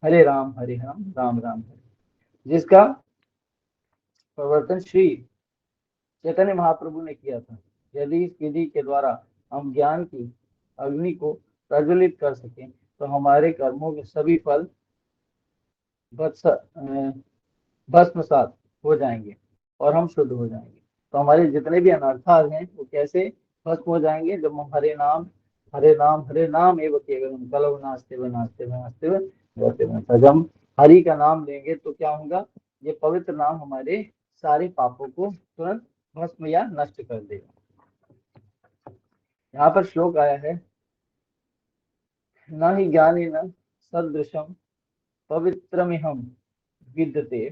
हरे राम राम राम हरे, जिसका प्रवर्तन श्री चैतन्य महाप्रभु ने किया था। यदि इस विधि के द्वारा हम ज्ञान की अग्नि को प्रज्वलित कर सकें तो हमारे कर्मों के सभी फल भस्मसात हो जाएंगे और हम शुद्ध हो जाएंगे। तो हमारे जितने भी अनर्थाल हैं वो कैसे भस्म हो जाएंगे, जब हम हरे नाम एवं केवलम कलव नास्ते व नास्ते व नास्ते व वैसे वैसा। जब हम हरि का नाम लेंगे तो क्या होगा, ये पवित्र नाम हमारे सारे पापों को तुरंत भस्म या नष्ट कर देगा। यहाँ पर श्लोक आया है, न ही ज्ञानी न सदृशम पवित्रमिहम विद्यते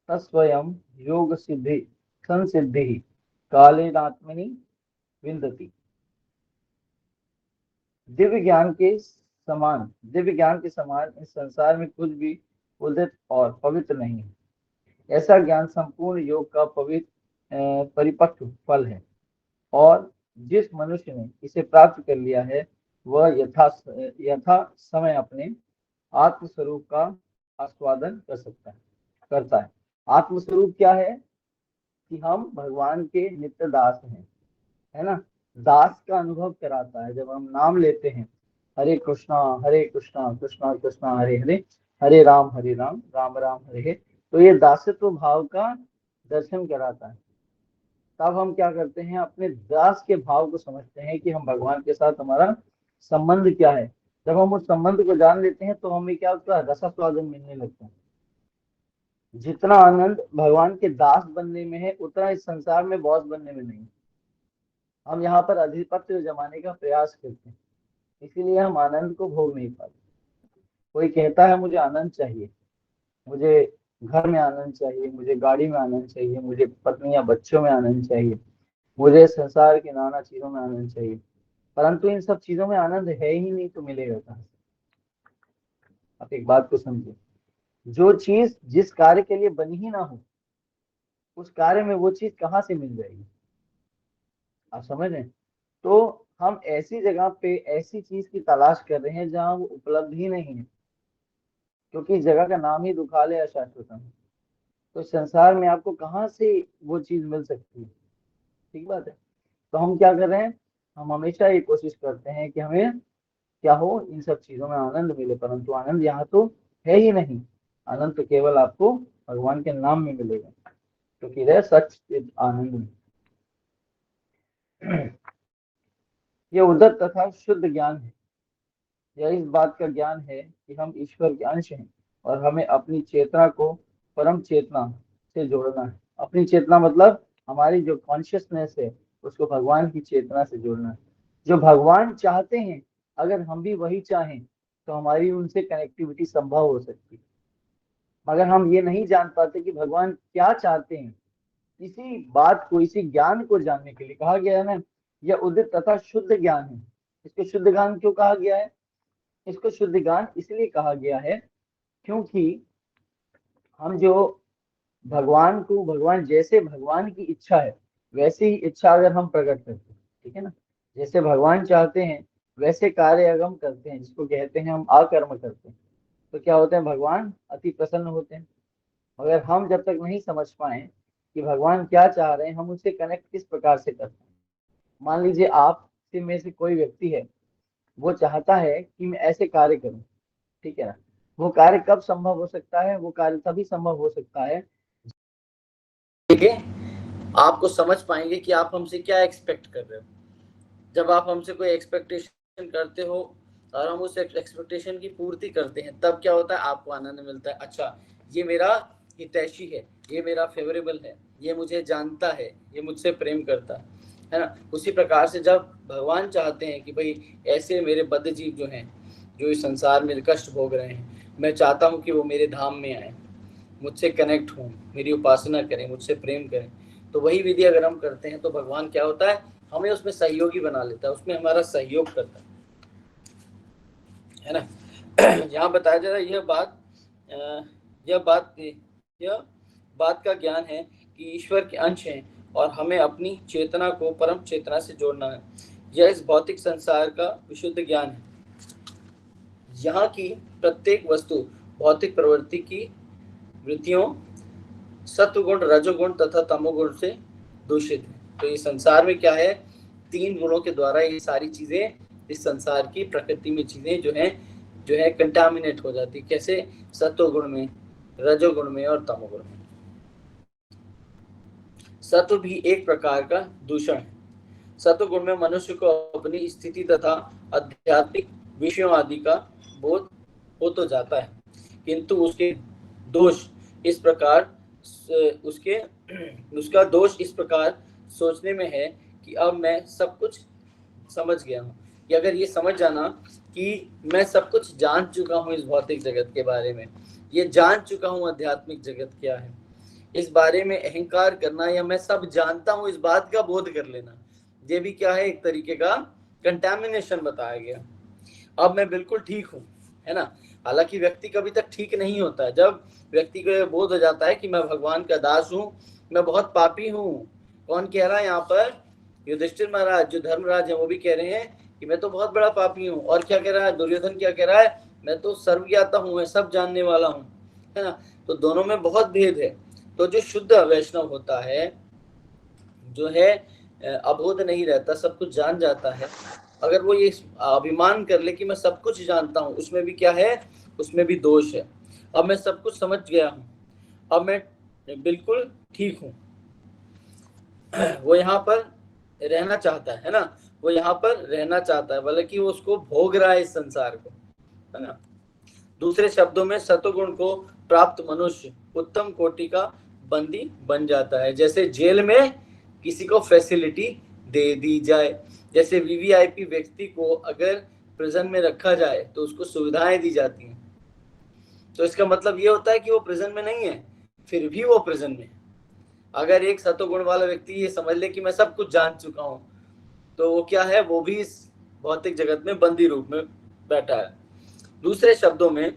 तस्वयं योग सिद्धि संसिद्धि कालेनात्मनि विन्दति। दिव्य ज्ञान के समान इस संसार में कुछ भी उदित और पवित्र नहीं है। ऐसा ज्ञान संपूर्ण योग का परिपक्व फल है और जिस मनुष्य ने इसे प्राप्त कर लिया है वह यथा समय अपने आत्मस्वरूप का आस्वादन करता है। आत्मस्वरूप क्या है कि हम भगवान के नित्य दास हैं, है ना। दास का अनुभव कराता है जब हम नाम लेते हैं, हरे कृष्णा कृष्णा कृष्णा हरे हरे, हरे राम राम राम हरे हरे। तो ये दासत्व भाव का दर्शन कराता है। तब हम क्या करते हैं, अपने दास के भाव को समझते हैं कि हम भगवान के साथ हमारा संबंध क्या है। जब हम उस संबंध को जान लेते हैं तो हमें क्या होता है, रसास्वादन मिलने लगता है। जितना आनंद भगवान के दास बनने में है उतना इस संसार में बॉस बनने में नहीं। हम यहाँ पर अधिपत्य जमाने का प्रयास करते हैं, इसीलिए हम आनंद को भोग नहीं पाते। कोई कहता है मुझे आनंद चाहिए, मुझे घर में आनंद चाहिए, मुझे गाड़ी में आनंद चाहिए, मुझे पत्नी या बच्चों में आनंद चाहिए, मुझे संसार की नाना चीजों में आनंद चाहिए, परंतु इन सब चीजों में आनंद है ही नहीं तो मिलेगा कहाँ से। आप एक बात को समझिए, जो चीज जिस कार्य के लिए बनी ही ना हो उस कार्य में वो चीज कहाँ से मिल जाएगी, आप समझ रहे हैं। तो हम ऐसी जगह पे ऐसी चीज की तलाश कर रहे हैं जहाँ वो उपलब्ध ही नहीं है, क्योंकि इस जगह का नाम ही दुखालय अशाश्वतम है। तो संसार में आपको कहाँ से वो चीज मिल सकती है, ठीक बात है। तो हम क्या कर रहे हैं, हम हमेशा ये कोशिश करते हैं कि हमें क्या हो, इन सब चीजों में आनंद मिले, परंतु आनंद यहाँ तो है ही नहीं। आनंद तो केवल आपको भगवान के नाम में मिलेगा, क्योंकि तो सच आनंद में। यह उदत तथा शुद्ध ज्ञान है। यह इस बात का ज्ञान है कि हम ईश्वर के अंश हैं और हमें अपनी चेतना को परम चेतना से जोड़ना है। अपनी चेतना मतलब हमारी जो कॉन्शियसनेस है उसको भगवान की चेतना से जोड़ना है। जो भगवान चाहते हैं अगर हम भी वही चाहें तो हमारी उनसे कनेक्टिविटी संभव हो सकती है। मगर हम ये नहीं जान पाते कि भगवान क्या चाहते हैं। इसी बात को, इसी ज्ञान को जानने के लिए कहा गया है ना, यह उदित तथा शुद्ध ज्ञान है। इसको शुद्ध ज्ञान क्यों कहा गया है, इसको शुद्ध ज्ञान इसलिए कहा गया है क्योंकि हम जो भगवान जैसे भगवान की इच्छा है वैसे ही इच्छा अगर हम प्रकट करते हैं, ठीक है ना, जैसे भगवान चाहते हैं वैसे कार्य अगर हम करते हैं, जिसको कहते हैं हम आकर्म करते हैं, तो क्या होते हैं, भगवान अति प्रसन्न होते हैं। मगर हम जब तक नहीं समझ पाए कि भगवान क्या चाह रहे हैं, हम उससे कनेक्ट किस प्रकार से करते हैं। मान लीजिए आप में से कोई व्यक्ति है, वो चाहता है कि मैं ऐसे कार्य करूं, ठीक है ना। वो कार्य कब संभव हो सकता है, वो कार्य तभी संभव हो सकता है ठीक है, आपको समझ पाएंगे कि आप हमसे क्या एक्सपेक्ट कर रहे हो। जब आप हमसे कोई एक्सपेक्टेशन करते हो और हम उस एक्सपेक्टेशन की पूर्ति करते हैं तब क्या होता है, आपको आनंद मिलता है। अच्छा, ये मेरा हितैषी है, ये मेरा फेवरेबल है, ये मुझे जानता है, ये मुझसे प्रेम करता है ना। उसी प्रकार से जब भगवान चाहते हैं कि भाई ऐसे मेरे बद्ध जीव जो हैं, जो इस संसार में कष्ट भोग रहे हैं, मैं चाहता हूँ कि वो मेरे धाम में आए, मुझसे कनेक्ट हों, मेरी उपासना करें, मुझसे प्रेम करें, तो वही विधि अगर हम करते हैं तो भगवान क्या होता है, हमें उसमें सहयोगी बना लेता है, उसमें हमारा सहयोग करता है ना। यहाँ बताया जा रहा है यह बात का ज्ञान है कि ईश्वर के अंश हैं और हमें अपनी चेतना को परम चेतना से जोड़ना है। यह इस भौतिक संसार का विशुद्ध ज्ञान है। यहाँ की प्रत्येक वस्तु भौतिक प्रवृत्ति की वृत्तियों सत्वगुण, रजोगुण तथा तमोगुण से दूषित है। तो इस संसार में क्या है, 3 गुणों के द्वारा ये सारी चीजें, इस संसार की प्रकृति में चीजें जो है कंटामिनेट हो जाती। कैसे? सत्वगुण में, रजोगुण में और तमोगुण में। सत्व भी एक प्रकार का दूषण है। सत्वगुण में मनुष्य को अपनी स्थिति तथा आध्यात्मिक विषयों आदि का बोध हो तो जाता है, किंतु उसके दोष इस प्रकार उसका दोष इस प्रकार सोचने में है कि अब मैं सब कुछ समझ गया हूँ। कि अगर ये समझ जाना कि मैं सब कुछ जान चुका हूँ इस भौतिक जगत के बारे में, ये जान चुका हूँ आध्यात्मिक जगत क्या है, इस बारे में अहंकार करना या मैं सब जानता हूँ इस बात का बोध कर लेना, ये भी क्या है, एक तरीके का कंटामिनेशन बताया गया। अब मैं बिल्कुल ठीक हूँ, है ना। हालांकि व्यक्ति कभी तक ठीक नहीं होता है। जब व्यक्ति को बोध हो जाता है कि मैं भगवान का दास हूँ, मैं बहुत पापी हूँ। कौन कह रहा है यहाँ पर? युधिष्ठिर महाराज, जो धर्मराज है, वो भी कह रहे हैं कि मैं तो बहुत बड़ा पापी हूँ। और क्या कह रहा है दुर्योधन? क्या कह रहा है? मैं तो सर्वज्ञाता हूँ, मैं सब जानने वाला हूँ, है ना। तो दोनों में बहुत भेद है। तो जो शुद्ध वैष्णव होता है, जो है अबोध नहीं रहता, सब कुछ जान जाता है, अगर वो ये अभिमान कर ले कि मैं सब कुछ जानता हूँ, उसमें भी क्या है, उसमें भी दोष है। अब मैं सब कुछ समझ गया हूँ, अब मैं बिल्कुल ठीक हूँ, वो यहाँ पर रहना चाहता है ना, वो यहाँ पर रहना चाहता है, बल्कि वो उसको भोग रहा है इस संसार को, है ना। दूसरे शब्दों में सत्वगुण को प्राप्त मनुष्य उत्तम कोटि का बंदी बन जाता है। जैसे जेल में किसी को फैसिलिटी दे दी जाए, जैसे वीवीआईपी व्यक्ति को अगर प्रिजन में रखा जाए तो उसको सुविधाएं दी जाती हैं, तो इसका मतलब ये होता है कि वो प्रिजन में नहीं है, फिर भी वो प्रिजन में। अगर एक सत्वगुण वाला व्यक्ति ये समझ ले कि मैं सब कुछ जान चुका हूँ, तो वो क्या है, वो भी इस भौतिक जगत में बंदी रूप में बैठा है। दूसरे शब्दों में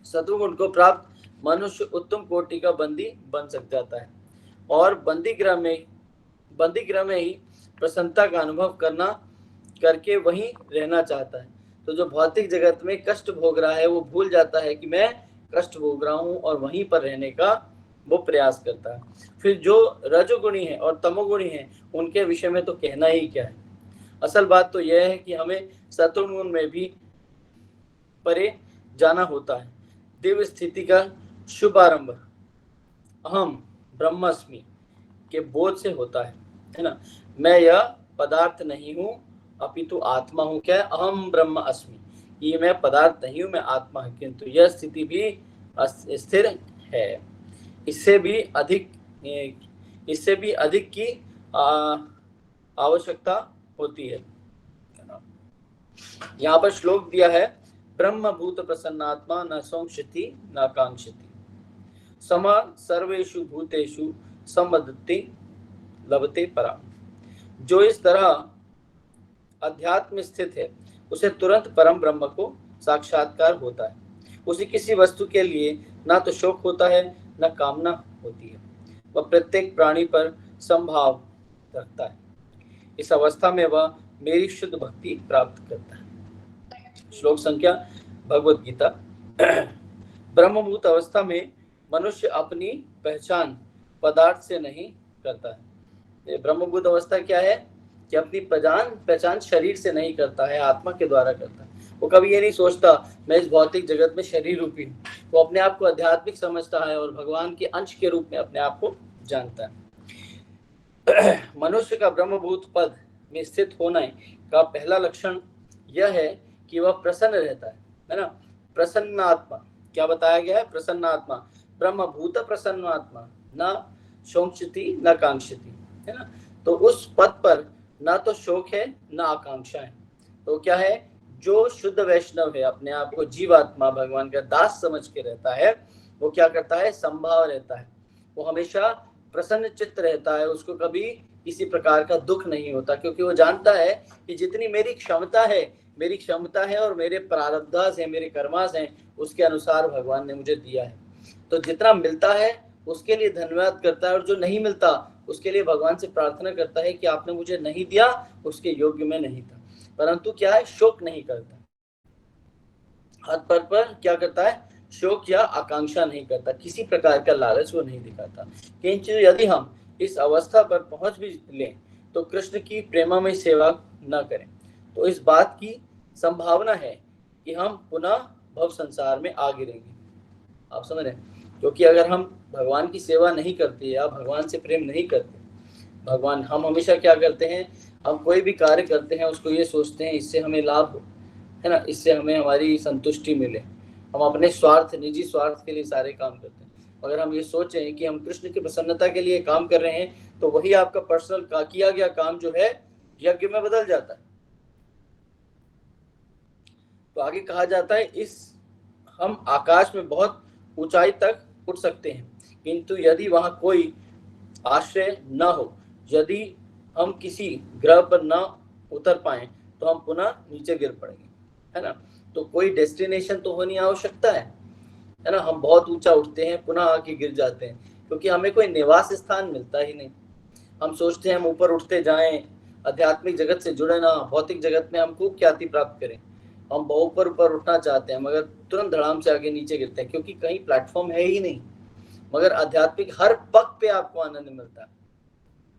सत्वगुण को प्राप्त मनुष्य उत्तम कोटि का बंदी बन सक जाता है और बंदी गृह में ही प्रसन्नता का अनुभव करके वहीं रहना चाहता है। तो जो भौतिक जगत में कष्ट भोग रहा है, वो भूल जाता है कि मैं कष्ट भोग रहा हूँ, और वहीं पर रहने का वो प्रयास करता है। फिर जो रजोगुणी है और तमोगुणी है, उनके विषय में तो कहना ही क्या है। असल बात तो यह है कि हमें सत्वगुण में भी परे जाना होता है। दिव्य स्थिति का शुभारंभ अहम ब्रह्मास्मि के बोध से होता है ना। मैं यह पदार्थ नहीं हूँ, अपितु आत्मा हूँ। क्या? अहम ब्रह्म अस्मि, ये मैं पदार्थ नहीं हूँ, मैं आत्मा हूँ। किंतु यह स्थिति भी स्थिर है। इससे भी अधिक की आवश्यकता होती है। यहाँ पर श्लोक दिया है, ब्रह्म भूत प्रसन्नात्मा न संक्षति न कांक्षति, सम सर्वेषु भूतेषु संवदति लभते परा। जो इस तरह अध्यात्म स्थित है, उसे तुरंत परम ब्रह्म को साक्षात्कार होता है। उसे किसी वस्तु के लिए ना तो शोक होता है, न कामना होती है। वह प्रत्येक प्राणी पर संभाव रखता है। इस अवस्था में वह मेरी शुद्ध भक्ति प्राप्त करता है। श्लोक संख्या भगवत गीता। ब्रह्मभूत अवस्था में मनुष्य अपनी पहचान पदार्थ से नहीं करता है। ब्रह्मभूत अवस्था क्या है कि अपनी पहचान शरीर से नहीं करता है, आत्मा के द्वारा करता है। वो कभी ये नहीं सोचता मैं इस भौतिक जगत में शरीर रूपी हूँ। वो अपने आप को आध्यात्मिक समझता है और भगवान के अंश के रूप में अपने आप को जानता है। मनुष्य का ब्रह्मभूत पद में स्थित होने का पहला लक्षण यह है कि वह प्रसन्न रहता है ना। प्रसन्न आत्मा, क्या बताया गया है? प्रसन्न आत्मा, ब्रह्मभूत प्रसन्न आत्मा, न शोचति न कांक्षति, है ना। तो उस पद पर ना तो शोक है न आकांक्षा है। तो क्या है, जो शुद्ध वैष्णव है, अपने आप को जीवात्मा भगवान का दास समझ के रहता है, वो क्या करता है, संभाव रहता है। वो हमेशा प्रसन्न चित्त रहता है, उसको कभी किसी प्रकार का दुख नहीं होता, क्योंकि वो जानता है कि जितनी मेरी क्षमता है और मेरे प्रारब्धास है, मेरे कर्मास हैं, उसके अनुसार भगवान ने मुझे दिया है। तो जितना मिलता है उसके लिए धन्यवाद करता है, और जो नहीं मिलता उसके लिए भगवान से प्रार्थना करता है कि आपने मुझे नहीं दिया, उसके योग्य में नहीं था। परंतु क्या है, शोक नहीं करता। हर पल पर क्या करता है, शोक या आकांक्षा नहीं करता, किसी प्रकार का लालच वो नहीं दिखाता। किंतु यदि हम इस अवस्था पर पहुंच भी लें तो कृष्ण की प्रेममय सेवा न करें तो इस बात की संभावना है कि हम पुनः भव संसार में आ गिरेंगे। आप समझ रहे हैं, क्योंकि अगर हम भगवान की सेवा नहीं करते या भगवान से प्रेम नहीं करते, भगवान, हम हमेशा क्या करते हैं, हम कोई भी कार्य करते हैं उसको ये सोचते हैं इससे हमें लाभ हो, है ना, इससे हमें हमारी संतुष्टि मिले। हम अपने स्वार्थ, निजी स्वार्थ के लिए सारे काम करते हैं। अगर हम ये सोचें कि हम कृष्ण की प्रसन्नता के लिए काम कर रहे हैं तो वही आपका पर्सनल का किया गया काम जो है यज्ञ में बदल जाता है। तो आगे कहा जाता है, इस हम आकाश में बहुत ऊंचाई तक उठ सकते हैं, किंतु यदि वहां कोई आश्रय न हो, यदि हम किसी ग्रह पर न उतर पाए तो हम पुनः नीचे गिर पड़ेंगे, है ना। तो कोई डेस्टिनेशन तो होनी आवश्यकता है ना। हम बहुत ऊंचा उठते हैं पुनः आके गिर जाते हैं क्योंकि हमें कोई निवास स्थान मिलता ही नहीं। हम सोचते हैं हम ऊपर उठते जाएं, आध्यात्मिक जगत से जुड़े ना, भौतिक जगत में हम खूब ख्याति प्राप्त करें, हम बहुत ऊपर ऊपर उठना चाहते हैं मगर तुरंत धड़ाम से आगे नीचे गिरते हैं क्योंकि कहीं प्लेटफॉर्म है ही नहीं। मगर आध्यात्मिक हर पग पे आपको आनंद मिलता है,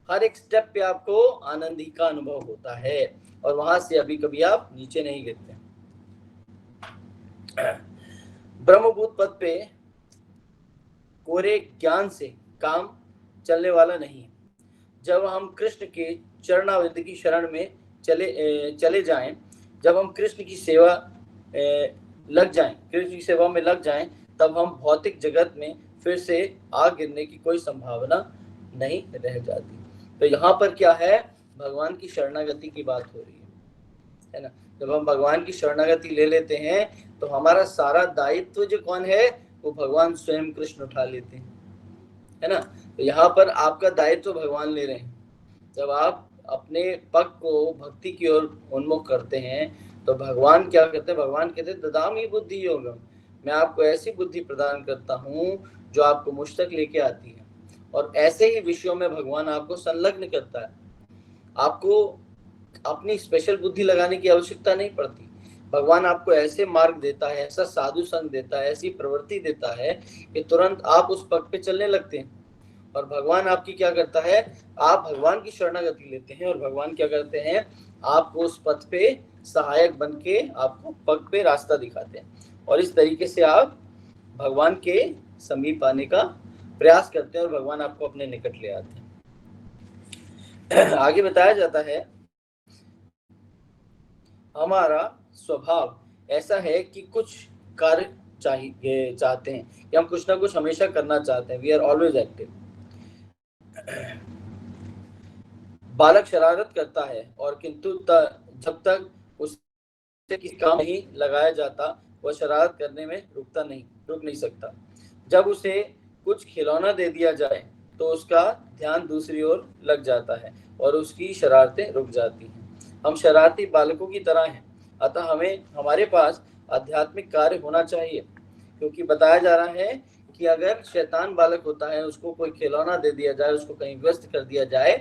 हर एक स्टेप पे आपको आनंद ही का अनुभव होता है और वहां से अभी कभी आप नीचे नहीं गिरते। ब्रह्मभूत पद पे कोरे ज्ञान से काम चलने वाला नहीं है। जब हम कृष्ण के चरणावृत्ति की शरण में चले जाएं, जब हम कृष्ण की सेवा लग जाएं, कृष्ण की सेवा में लग जाएं, तब हम भौतिक जगत में फिर से आग गिरने की कोई संभावना नहीं रह जाती। तो यहाँ पर क्या है, भगवान की शरणागति की बात हो रही है ना। जब हम भगवान की शरणागति ले लेते हैं तो हमारा सारा दायित्व जो कौन है, वो भगवान स्वयं कृष्ण उठा लेते हैं, है ना। तो यहाँ पर आपका दायित्व भगवान ले रहे हैं। जब आप अपने पग को भक्ति की ओर उन्मुख करते हैं तो भगवान क्या कहते हैं, भगवान कहते हैं ददामि बुद्धि योगम, मैं आपको ऐसी बुद्धि प्रदान करता हूँ जो आपको मुझ तक लेके आती है। और ऐसे ही विषयों में भगवान आपको संलग्न करता है, आपको अपनी स्पेशल बुद्धि लगाने की आवश्यकता नहीं पड़ती। भगवान आपको ऐसे मार्ग देता है, ऐसा साधु संग देता है, ऐसी प्रवृत्ति देता है कि तुरंत आप उस पग पे चलने लगते हैं। और भगवान आपकी क्या करता है, आप भगवान की शरणागति लेते हैं और भगवान क्या करते हैं, आपको उस पथ पे सहायक बन के आपको पग पे रास्ता दिखाते हैं और इस तरीके से आप भगवान के समीप आने का प्रयास करते हैं और भगवान आपको अपने निकट ले आते हैं। आगे बताया जाता है, हमारा स्वभाव ऐसा है कि कुछ कार्य चाहते हैं कि हम कुछ ना कुछ हमेशा करना चाहते हैं, वी आर ऑलवेज एक्टिव। बालक शरारत करता है और किंतु जब तक उसे किसी काम नहीं लगाया जाता वह शरारत करने में रुक नहीं सकता। जब उसे कुछ खिलौना दे दिया जाए तो उसका ध्यान दूसरी ओर लग जाता है और उसकी शरारतें रुक जाती हैं। हम शरारती बालकों की तरह हैं, अतः हमें हमारे पास आध्यात्मिक कार्य होना चाहिए, क्योंकि बताया जा रहा है कि अगर शैतान बालक होता है, उसको कोई खिलौना दे दिया जाए, उसको कहीं व्यस्त कर दिया जाए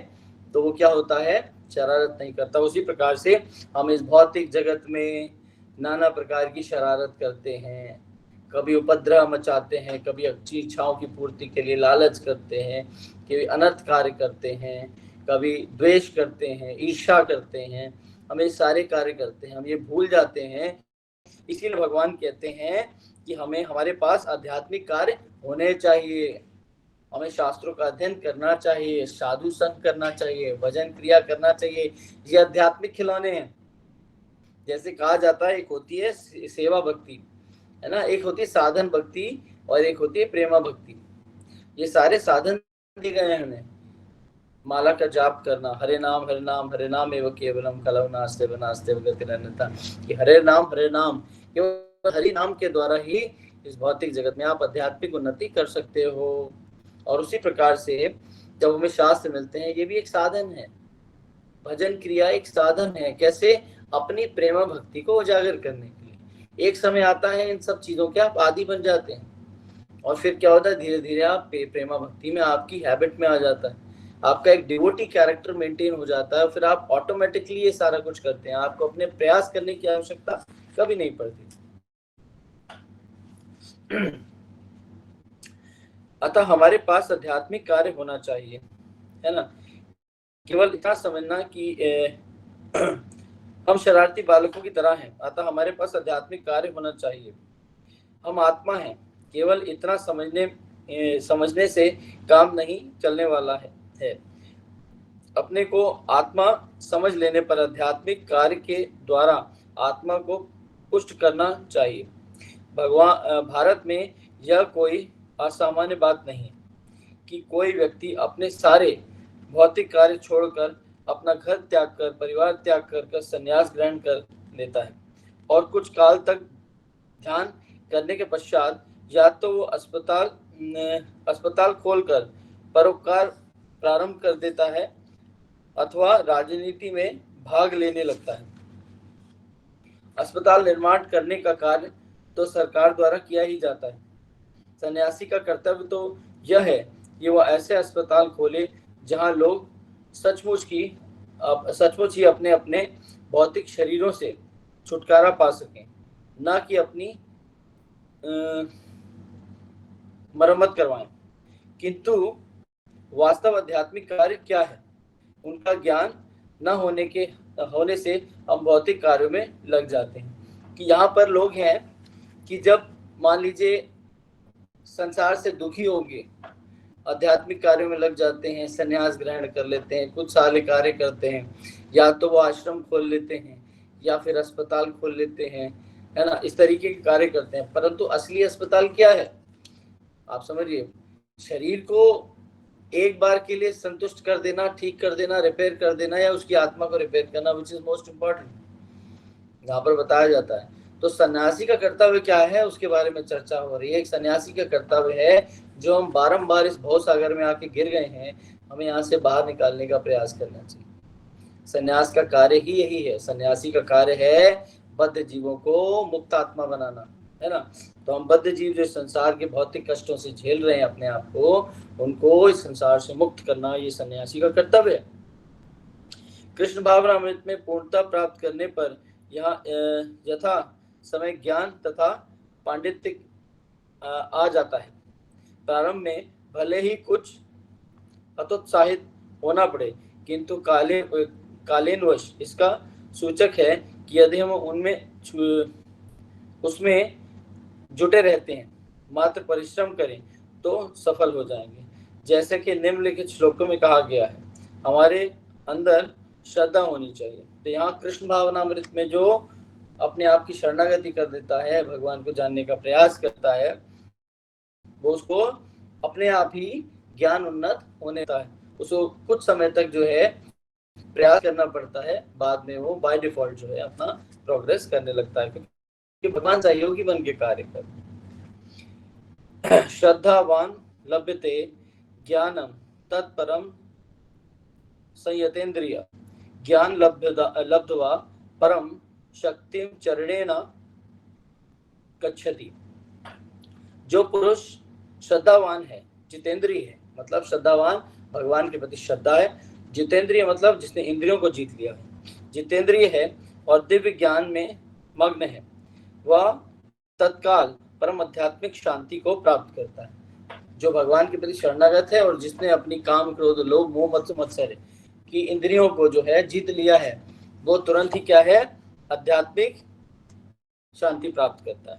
तो वो क्या होता है, शरारत नहीं करता। उसी प्रकार से हम इस भौतिक जगत में नाना प्रकार की शरारत करते हैं, कभी उपद्रव मचाते हैं, कभी अच्छी इच्छाओं की पूर्ति के लिए लालच करते हैं, कभी अनर्थ कार्य करते हैं, कभी द्वेष करते हैं, ईर्ष्या करते हैं, हम ये सारे कार्य करते हैं, हम ये भूल जाते हैं। इसीलिए भगवान कहते हैं कि हमें हमारे पास आध्यात्मिक कार्य होने चाहिए, हमें शास्त्रों का अध्ययन करना चाहिए, साधु संग करना चाहिए, भजन क्रिया करना चाहिए। ये आध्यात्मिक खिलौने हैं। जैसे कहा जाता है, एक होती है सेवा भक्ति, है ना, एक होती है साधन भक्ति और एक होती है प्रेमा भक्ति। ये सारे साधन दिए गए हैं हमें, माला का जाप करना, हरे नाम हरे नाम एवं केवलम कलौ नास्ते बनास्ते गतिरन्यथा, कि हरे नाम केवल हरि नाम के द्वारा ही इस भौतिक जगत में आप आध्यात्मिक उन्नति कर सकते हो। और उसी प्रकार से जब हमें शास्त्र मिलते हैं, ये भी एक साधन है, भजन क्रिया एक साधन है, कैसे, अपनी प्रेमा भक्ति को उजागर करने के लिए। एक समय आता है इन सब चीजों के आप आदी बन जाते हैं और फिर क्या होता है, धीरे धीरे आप प्रेमा भक्ति में आपकी हैबिट में आ जाता है, आपका एक डिवोटी कैरेक्टर मेंटेन हो जाता है, फिर आप ऑटोमेटिकली ये सारा कुछ करते हैं, आपको अपने प्रयास करने की आवश्यकता कभी नहीं पड़ती। अतः हमारे पास आध्यात्मिक कार्य होना चाहिए, है ना। केवल इतना समझना कि हम शरारती बालकों की तरह हैं, अतः हमारे पास आध्यात्मिक कार्य होना चाहिए, हम आत्मा हैं, केवल इतना समझने से काम नहीं चलने वाला है। अपने को आत्मा समझ लेने पर आध्यात्मिक कार्य के द्वारा आत्मा को पुष्ट करना चाहिए। भारत में यह कोई असामान्य बात नहीं कि कोई व्यक्ति अपने सारे भौतिक कार्य छोड़कर, अपना घर त्याग कर, परिवार त्याग कर संन्यास ग्रहण कर लेता है और कुछ काल तक ध्यान करने के पश्चात या तो वो अस्पताल खोलकर परोपकार प्रारंभ कर देता है अथवा राजनीति में भाग लेने लगता है। अस्पताल निर्माण करने का कार्य तो सरकार द्वारा किया ही जाता है। सन्यासी का कर्तव्य तो यह है कि वह ऐसे अस्पताल खोले जहां लोग सचमुच ही अपने अपने भौतिक शरीरों से छुटकारा पा सकें, न कि अपनी मरम्मत करवाएं। किंतु वास्तव आध्यात्मिक कार्य क्या है, उनका ज्ञान न होने से हम भौतिक कार्यों में लग जाते हैं। कि यहाँ पर लोग हैं कि जब मान लीजिए संसार से दुखी होंगे, आध्यात्मिक कार्यों में लग जाते हैं, संन्यास ग्रहण कर लेते हैं, कुछ साल कार्य करते हैं, या तो वो आश्रम खोल लेते हैं या फिर अस्पताल खोल लेते हैं, है ना, इस तरीके के कार्य करते हैं। परंतु असली अस्पताल क्या है, आप समझिए, शरीर को एक बार के लिए संतुष्ट कर देना, ठीक कर देना, रिपेयर कर देना, या उसकी आत्मा को रिपेयर करना, विच इज मोस्ट इम्पोर्टेंट, यहाँ पर बताया जाता है। तो सन्यासी का कर्तव्य क्या है, उसके बारे में चर्चा हो रही है। एक सन्यासी का कर्तव्य है, जो हम बारंबार इस भव सागर में आके गिर गए हैं, हमें यहाँ से बाहर निकालने का प्रयास करना चाहिए। सन्यास का कार्य ही यही है। सन्यासी का कार्य है बद्ध जीवों को मुक्त आत्मा बनाना, है ना। तो हम बद्ध जीव जो संसार के भौतिक कष्टों से झेल रहे हैं अपने आप को, उनको इस संसार से मुक्त करना, ये सन्यासी का कर्तव्य है। कृष्ण भावनामृत में पूर्णता प्राप्त करने पर यहाँ यथा समय ज्ञान तथा पांडित्य आ जाता है। प्रारंभ में भले ही कुछ हतोत्साहित होना पड़े, किंतु कालीनवश इसका सूचक है कि यदि हम उसमें जुटे रहते हैं, मात्र परिश्रम करें, तो सफल हो जाएंगे। जैसे कि निम्नलिखित श्लोकों में कहा गया है, हमारे अंदर श्रद्धा होनी चाहिए। तो यहाँ कृष्ण भावनामृत में जो अपने आप की शरणागति कर देता है, भगवान को जानने का प्रयास करता है, वो उसको अपने आप ही ज्ञान उन्नत होने देता है। उसको कुछ समय तक जो है प्रयास करना पड़ता है, बाद में वो बाय डिफॉल्ट जो है अपना प्रोग्रेस करने लगता है, क्योंकि भगवान सहयोगी बन के कार्य कर। श्रद्धावान लभ्यते ज्ञानम तत्परम संयतेन्द्रिय ज्ञान लब्ध्वा परम शक्तिम चरणेन गच्छति। जो पुरुष श्रद्धावान है, जितेंद्रिय है, मतलब श्रद्धावान भगवान के प्रति श्रद्धा है, जितेंद्रिय मतलब जिसने इंद्रियों को जीत लिया है, जितेंद्रिय है और दिव्य ज्ञान में मग्न है, वह तत्काल परम आध्यात्मिक शांति को प्राप्त करता है। जो भगवान के प्रति शरणागत है और जिसने अपनी काम क्रोध लोभ मोह मत्सर की इंद्रियों को जो है जीत लिया है, वो तुरंत ही क्या है, आध्यात्मिक शांति प्राप्त करता है।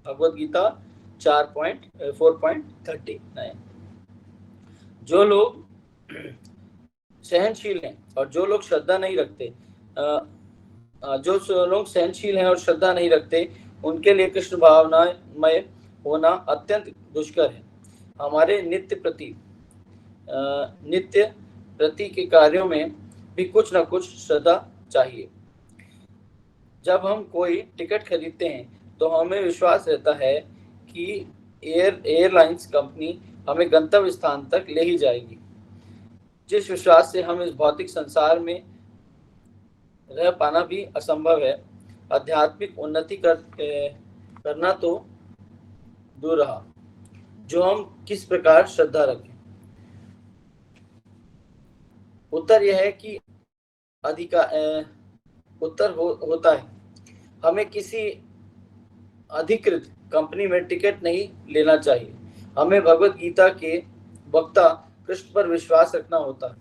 भगवद गीता 4.4.39। जो लोग सहनशील हैं और जो लोग श्रद्धा नहीं रखते, जो लोग सहनशील हैं और श्रद्धा नहीं रखते, उनके लिए कृष्ण भावनामय होना अत्यंत दुष्कर है। हमारे नित्य प्रति के कार्यों में भी कुछ न कुछ श्रद्धा चाहिए। जब हम कोई टिकट खरीदते हैं तो हमें विश्वास रहता है कि एयरलाइंस कंपनी हमें गंतव्य स्थान तक ले ही जाएगी। जिस विश्वास से हम इस भौतिक संसार में रह पाना भी असंभव है, आध्यात्मिक उन्नति करना तो दूर रहा। जो हम किस प्रकार श्रद्धा रखें। उत्तर यह है कि होता है, हमें किसी अधिकृत कंपनी में टिकट नहीं लेना चाहिए। हमें भगवत गीता के वक्ता कृष्ण पर विश्वास रखना होता है।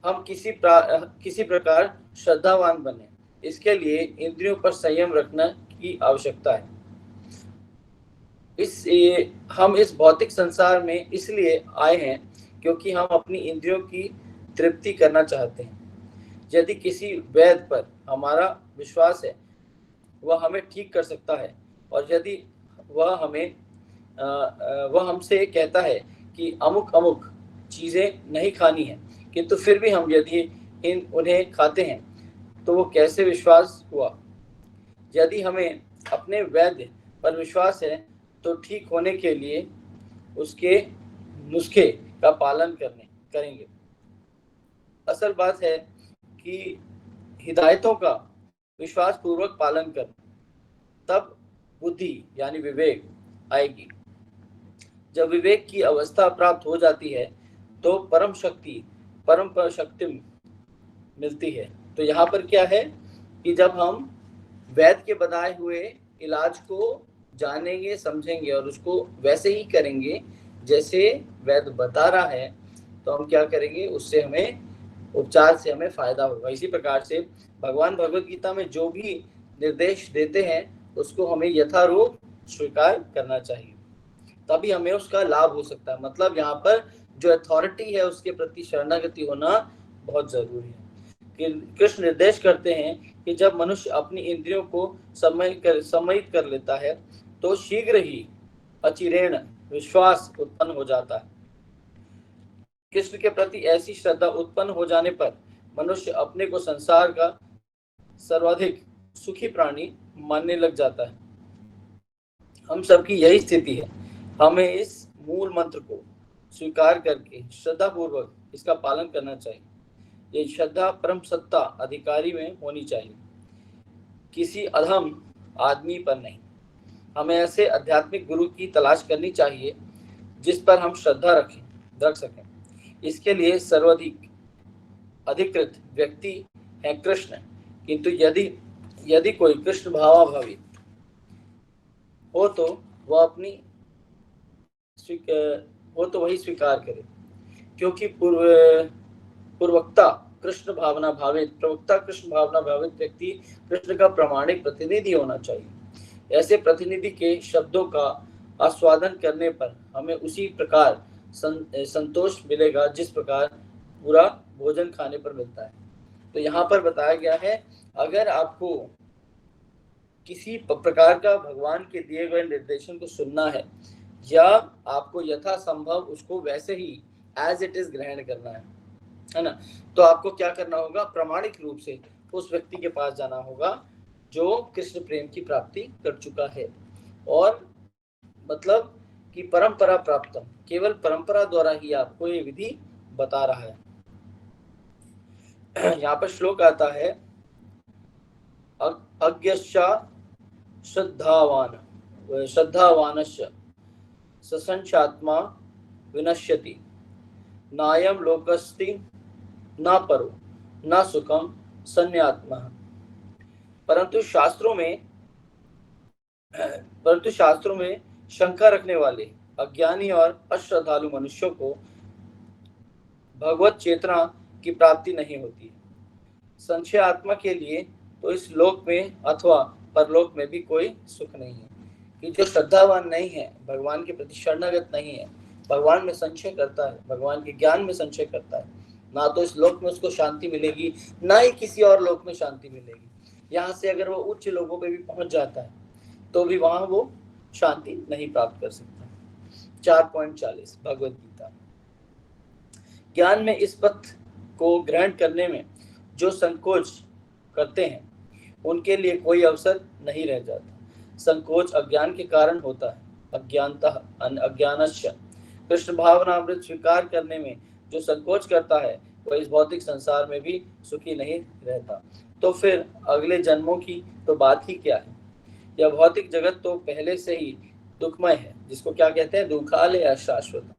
हम किसी प्रकार श्रद्धावान बने, इसके लिए इंद्रियों पर संयम रखना की आवश्यकता है। हम इस भौतिक संसार में इसलिए आए हैं क्योंकि हम अपनी इंद्रियों की तृप्ति करना चाहते हैं। यदि किसी वैद्य पर हमारा विश्वास है, वह हमें ठीक कर सकता है, और यदि वह हमसे कहता है कि अमुक अमुक चीजें नहीं खानी है, किंतु फिर भी हम यदि उन्हें खाते हैं तो वो कैसे विश्वास हुआ। यदि हमें अपने वैद्य पर विश्वास है तो ठीक होने के लिए उसके नुस्खे का पालन करेंगे। असल बात है कि हिदायतों का विश्वास पूर्वक पालन करना, तब बुद्धि यानी विवेक आएगी। जब विवेक की अवस्था प्राप्त हो जाती है तो परम शक्ति मिलती है। तो यहाँ पर क्या है कि जब हम वैद्य के बताए हुए इलाज को जानेंगे, समझेंगे और उसको वैसे ही करेंगे जैसे वैद्य बता रहा है, तो हम क्या करेंगे, उससे हमें उपचार से हमें फायदा होगा। इसी प्रकार से भगवान भगवत गीता में जो भी निर्देश देते हैं उसको हमें यथारूप स्वीकार करना चाहिए, तभी हमें उसका लाभ हो सकता है। मतलब यहाँ पर जो अथॉरिटी है उसके प्रति शरणागति होना बहुत जरूरी है। कृष्ण निर्देश करते हैं कि जब मनुष्य अपनी इंद्रियों को सम्मोहित कर लेता है तो शीघ्र ही अचिरेण विश्वास उत्पन्न हो जाता है। कृष्ण के प्रति ऐसी श्रद्धा उत्पन्न हो जाने पर मनुष्य अपने को संसार का सर्वाधिक सुखी प्राणी मानने लग जाता है। हम सबकी यही स्थिति है। हमें इस मूल मंत्र को स्वीकार करके श्रद्धा पूर्वक इसका पालन करना चाहिए। ये श्रद्धा परम सत्ता अधिकारी में होनी चाहिए, किसी अधम आदमी पर नहीं। हमें ऐसे आध्यात्मिक गुरु की तलाश करनी चाहिए जिस पर हम श्रद्धा रख सकें। इसके लिए सर्वाधिक अधिकृत व्यक्ति है कृष्ण, किंतु यदि कोई कृष्ण भावाभावी हो तो वही स्वीकार करे, क्योंकि प्रवक्ता कृष्ण भावना भावित व्यक्ति कृष्ण का प्रामाणिक प्रतिनिधि होना चाहिए। ऐसे प्रतिनिधि के शब्दों का आस्वादन करने पर हमें उसी प्रकार संतोष मिलेगा जिस प्रकार पूरा भोजन खाने पर मिलता है। तो यहाँ पर बताया गया है, अगर आपको किसी प्रकार का भगवान के दिए गए निर्देशन को सुनना है या आपको यथा संभव उसको वैसे ही एज इट इज ग्रहण करना है ना, तो आपको क्या करना होगा, प्रामाणिक रूप से उस व्यक्ति के पास जाना होगा जो कृष्ण प्रेम की प्राप्ति कर चुका है, और मतलब कि परंपरा प्राप्त, केवल परंपरा द्वारा ही आपको ये विधि बता रहा है। यहाँ पर श्लोक आता है, अज्ञश्चा श्रद्धावानस्य ससंचात्मा विनश्यति, नायम लोकस्ति न परो न सुखम सन्यात्मा। परंतु शास्त्रों में शंका रखने वाले अज्ञानी और अश्रद्धालु मनुष्यों को भगवत चेतना की प्राप्ति नहीं होती है। संशय आत्मा के लिए तो इस लोक में अथवा परलोक में भी कोई सुख नहीं है। कि जो श्रद्धावान नहीं है, भगवान के प्रति शरणागत नहीं है, भगवान में संशय करता है, भगवान के ज्ञान में संशय करता है, ना तो इस लोक में उसको शांति मिलेगी, ना ही किसी और लोक में शांति मिलेगी। यहाँ से अगर वो उच्च लोगों पे भी पहुंच जाता है तो भी वहां वो शांति नहीं प्राप्त कर सकता। 4.40 भगवद गीता। ज्ञान में इस पथ को ग्रहण करने में जो संकोच करते हैं उनके लिए कोई अवसर नहीं रह जाता। संकोच अज्ञान के कारण होता है। अज्ञानस्य। कृष्ण भावनामृत स्वीकार करने में जो संकोच करता है वह इस भौतिक संसार में भी सुखी नहीं रहता। तो फिर अगले जन्मों की तो बात ही क्या है। यह भौतिक जगत तो पहले से ही दुखमय है, जिसको क्या कहते हैं, दुखालय अशाश्वत।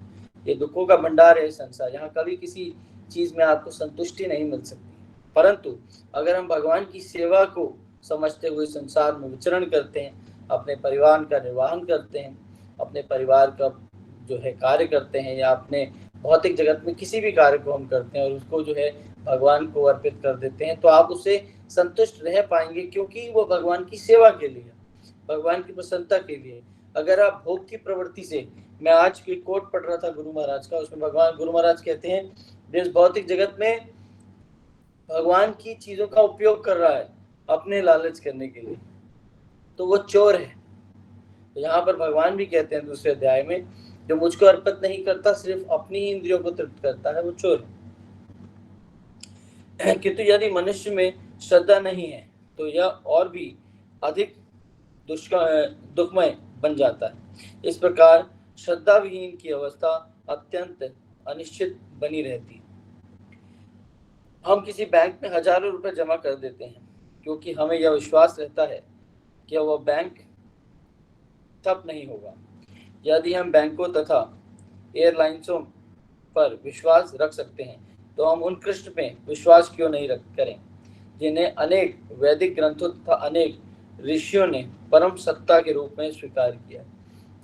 ये दुखों का भंडार है संसार। यहाँ कभी किसी चीज में आपको संतुष्टि नहीं मिल सकती। परंतु अगर हम भगवान की सेवा को समझते हुए संसार में विचरण करते हैं अपने परिवार का निर्वहन करते हैं, अपने परिवार का जो है कार्य करते हैं, या अपने भौतिक जगत में किसी भी कार्य को हम करते हैं और उसको जो है भगवान को अर्पित कर देते हैं, तो आप उससे संतुष्ट रह पाएंगे, क्योंकि वो भगवान की सेवा के लिए, भगवान की प्रसन्नता के लिए। अगर आप भोग की प्रवृत्ति से, मैं आज की कोट पढ़ रहा था गुरु महाराज का, उसमें भगवान गुरु महाराज कहते हैं जिस भौतिक जगत में भगवान की चीजों का उपयोग कर रहा है अपने लालच करने के लिए, तो वो चोर है। तो यहाँ पर भगवान भी कहते हैं दूसरे अध्याय में, जो मुझको अर्पित नहीं करता, सिर्फ अपनी ही इंद्रियों को तृप्त करता है, वो चोर है। किंतु यदि मनुष्य में श्रद्धा नहीं है तो यह और भी अधिक दुखमय बन जाता है। इस प्रकार श्रद्धा विहीन की अवस्था अत्यंत अनिश्चित बनी रहती है। हम किसी बैंक में हजारों रुपए जमा कर देते हैं, क्योंकि हमें यह विश्वास रहता है कि वह बैंक ठप नहीं होगा। यदि हम बैंकों तथा एयरलाइंसों पर विश्वास रख सकते हैं, तो हम उन कृष्ण में विश्वास क्यों नहीं करें, जिन्हें अनेक वैदिक ग्रंथों तथा अनेक ऋषियों ने परम सत्ता के रूप में स्वीकार किया।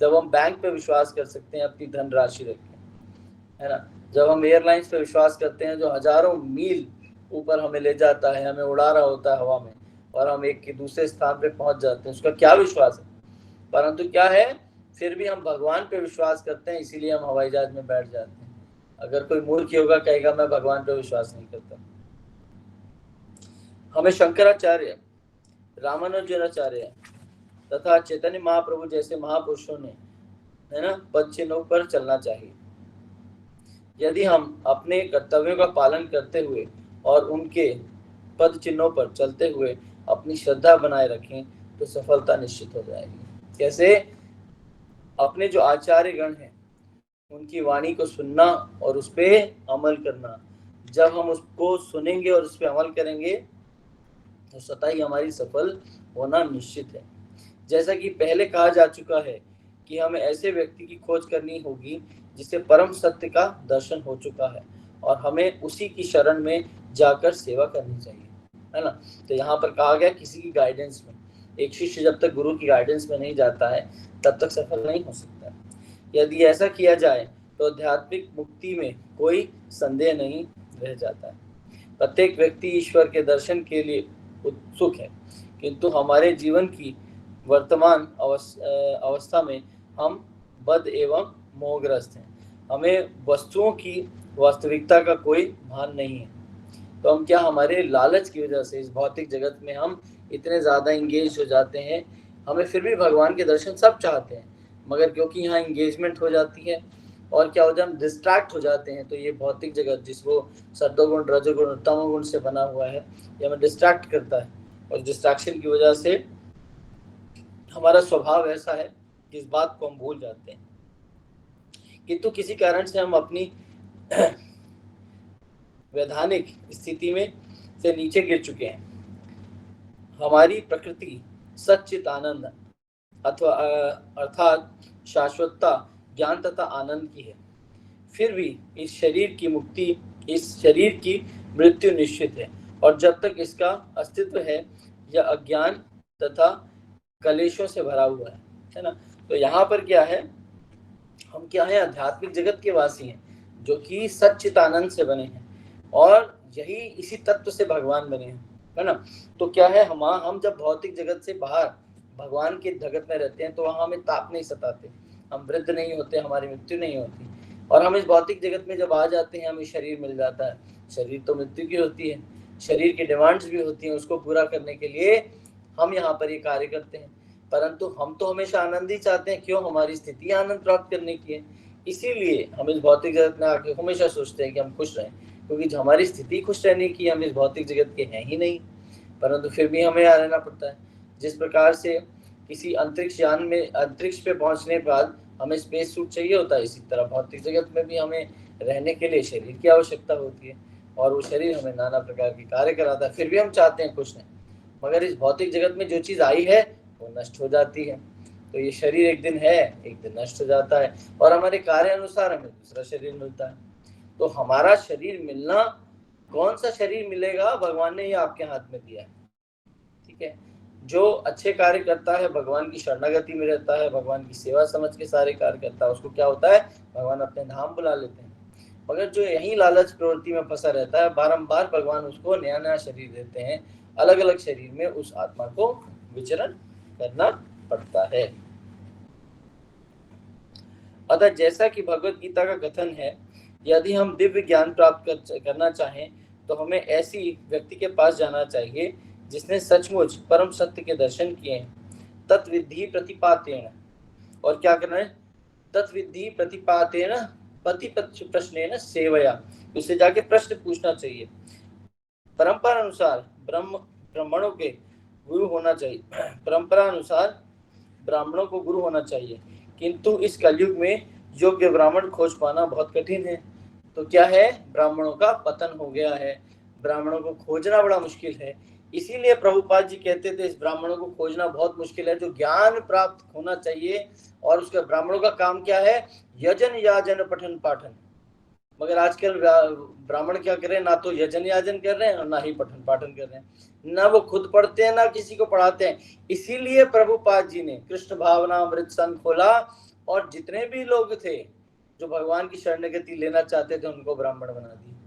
जब हम बैंक पे विश्वास कर सकते हैं अपनी धनराशि रख के, है ना, जब हम एयरलाइंस पे विश्वास करते हैं जो हजारों मील ऊपर हमें ले जाता है, हमें उड़ा रहा होता है हवा में, और हम एक के दूसरे स्थान पे पहुंच जाते हैं, उसका क्या विश्वास है। परंतु क्या है, फिर भी हम भगवान पे विश्वास करते हैं, इसीलिए हम हवाई जहाज में बैठ जाते हैं। अगर कोई मूर्ख होगा कहेगा मैं भगवान पे विश्वास नहीं करता। हमें शंकराचार्य, रामानुजाचार्य तथा चैतन्य महाप्रभु जैसे महापुरुषों ने, है ना, पद चिन्हों पर चलना चाहिए। यदि हम अपने कर्तव्यों का पालन करते हुए और उनके पद चिन्हों पर चलते हुए अपनी श्रद्धा बनाए रखें, तो सफलता निश्चित हो जाएगी। कैसे? अपने जो आचार्य गण हैं उनकी वाणी को सुनना और उस पर अमल करना। जब हम उसको सुनेंगे और उस पर अमल करेंगे तो सताई हमारी सफल होना निश्चित है। जैसा कि पहले कहा जा चुका है कि हमें ऐसे व्यक्ति की खोज करनी होगी जिसे परम सत्य का दर्शन हो चुका है, और हमें उसी की शरण में जाकर सेवा करनी चाहिए, है ना। तो यहाँ पर कहा गया किसी की गाइडेंस में, एक शिष्य जब तक गुरु की गाइडेंस में नहीं जाता है तब तक सफल नहीं हो सकता। यदि ऐसा किया जाए तो आध्यात्मिक मुक्ति में कोई संदेह नहीं रह जाता है। प्रत्येक व्यक्ति ईश्वर के दर्शन के लिए उत्सुक है, किंतु हमारे जीवन की वर्तमान अवस्था में हम बद्ध एवं मोहग्रस्त हैं। हमें वस्तुओं की वास्तविकता का कोई भान नहीं है। तो हम क्या, हमारे लालच की वजह से इस भौतिक जगत में हम इतने ज़्यादा इंगेज हो जाते हैं। हमें फिर भी भगवान के दर्शन सब चाहते हैं, मगर क्योंकि यहाँ इंगेजमेंट हो जाती है और क्या हो जाए, हम डिस्ट्रैक्ट हो जाते हैं। तो ये भौतिक जगत जिसको सत्वगुण, रजोगुण, तमोगुण से बना हुआ है, ये हमें डिस्ट्रैक्ट करता है, और डिस्ट्रैक्शन की वजह से हमारा स्वभाव ऐसा है कि इस बात को हम भूल जाते हैं। किंतु किसी कारण से हम अपनी वैधानिक स्थिति में से नीचे गिर चुके हैं। हमारी प्रकृति सच्चित आनंद अथवा अर्थात शाश्वतता, ज्ञान तथा आनंद की है। फिर भी इस शरीर की मुक्ति, इस शरीर की मृत्यु निश्चित है, और जब तक इसका अस्तित्व है यह अज्ञान तथा कलेशों से भरा हुआ है ना। तो यहाँ पर क्या है, हम क्या है, आध्यात्मिक जगत के वासी हैं जो कि सच्चित आनंद से बने हैं, और यही इसी तत्व से भगवान बने हैं, है ना। तो क्या है, हम जब भौतिक जगत से बाहर भगवान के जगत में रहते हैं तो वहाँ हमें ताप नहीं सताते, हम वृद्ध नहीं होते, हमारी मृत्यु नहीं होती। और हम इस भौतिक जगत में जब आ जाते हैं, हमें शरीर मिल जाता है। शरीर तो मृत्यु की होती है, शरीर की डिमांड्स भी होती हैं, उसको पूरा करने के लिए हम यहाँ पर ये कार्य करते हैं। परंतु हम तो हमेशा आनंद ही चाहते हैं, क्यों, हमारी स्थिति आनंद प्राप्त करने की है। इसीलिए हम इस भौतिक जगत में आके हमेशा सोचते हैं कि हम खुश रहें, क्योंकि हमारी स्थिति खुश रहने की, हम इस भौतिक जगत के हैं ही नहीं, परंतु फिर भी हमें रहना पड़ता है। जिस प्रकार से किसी अंतरिक्ष यान में अंतरिक्ष पे पहुंचने के बाद हमें स्पेस सूट चाहिए होता है, इसी तरह भौतिक जगत में भी हमें रहने के लिए शरीर की आवश्यकता होती है, और वो शरीर हमें नाना प्रकार के कार्य कराता है। फिर भी हम चाहते हैं खुश रहें, मगर इस भौतिक जगत में जो चीज़ आई है वो नष्ट हो जाती है। तो ये शरीर एक दिन है, एक दिन नष्ट हो जाता है, और हमारे कार्य अनुसार हमें दूसरा शरीर मिलता है। तो हमारा शरीर मिलना, कौन सा शरीर मिलेगा, भगवान ने ये आपके हाथ में दिया है, ठीक है। जो अच्छे कार्य करता है, भगवान की शरणागति में रहता है, भगवान की सेवा समझ के सारे कार्य करता है, उसको क्या होता है, भगवान अपने धाम बुला लेते हैं। मगर जो यही लालच प्रवृत्ति में फंसा रहता है, बारंबार भगवान उसको नया नया शरीर देते हैं, अलग अलग शरीर में उस आत्मा को विचरण करना पड़ता है। अतः जैसा कि भगवत गीता का कथन है, यदि हम दिव्य ज्ञान प्राप्त करना चाहें तो हमें ऐसी व्यक्ति के पास जाना चाहिए जिसने सचमुच परम सत्य के दर्शन किए हैं। तत्विद्धि प्रतिपातेन, और क्या करना है, तत्विद्धि प्रतिपातेन प्रतिपक्ष प्रश्नेन सेवया, उससे जाके प्रश्न पूछना चाहिए। परंपरा अनुसार ब्राह्मणों के गुरु होना चाहिए, परंपरा अनुसार ब्राह्मणों को गुरु होना चाहिए, किंतु इस कलयुग में योग्य ब्राह्मण खोज पाना बहुत कठिन है। तो क्या है, ब्राह्मणों का पतन हो गया है, ब्राह्मणों को खोजना बड़ा मुश्किल है। इसीलिए प्रभुपाद जी कहते थे इस ब्राह्मणों को खोजना बहुत मुश्किल है, जो ज्ञान प्राप्त होना चाहिए। और उसका ब्राह्मणों का काम क्या है, यजन याजन पठन पाठन। मगर आजकल ब्राह्मण क्या कर रहे हैं, ना तो यजन याजन कर रहे हैं और ना ही पठन पाठन कर रहे हैं, ना वो खुद पढ़ते हैं ना किसी को पढ़ाते हैं। इसीलिए प्रभुपाद जी ने कृष्ण भावना अमृत संघ खोला, और जितने भी लोग थे जो भगवान की शरणगति लेना चाहते थे उनको ब्राह्मण बना दिया।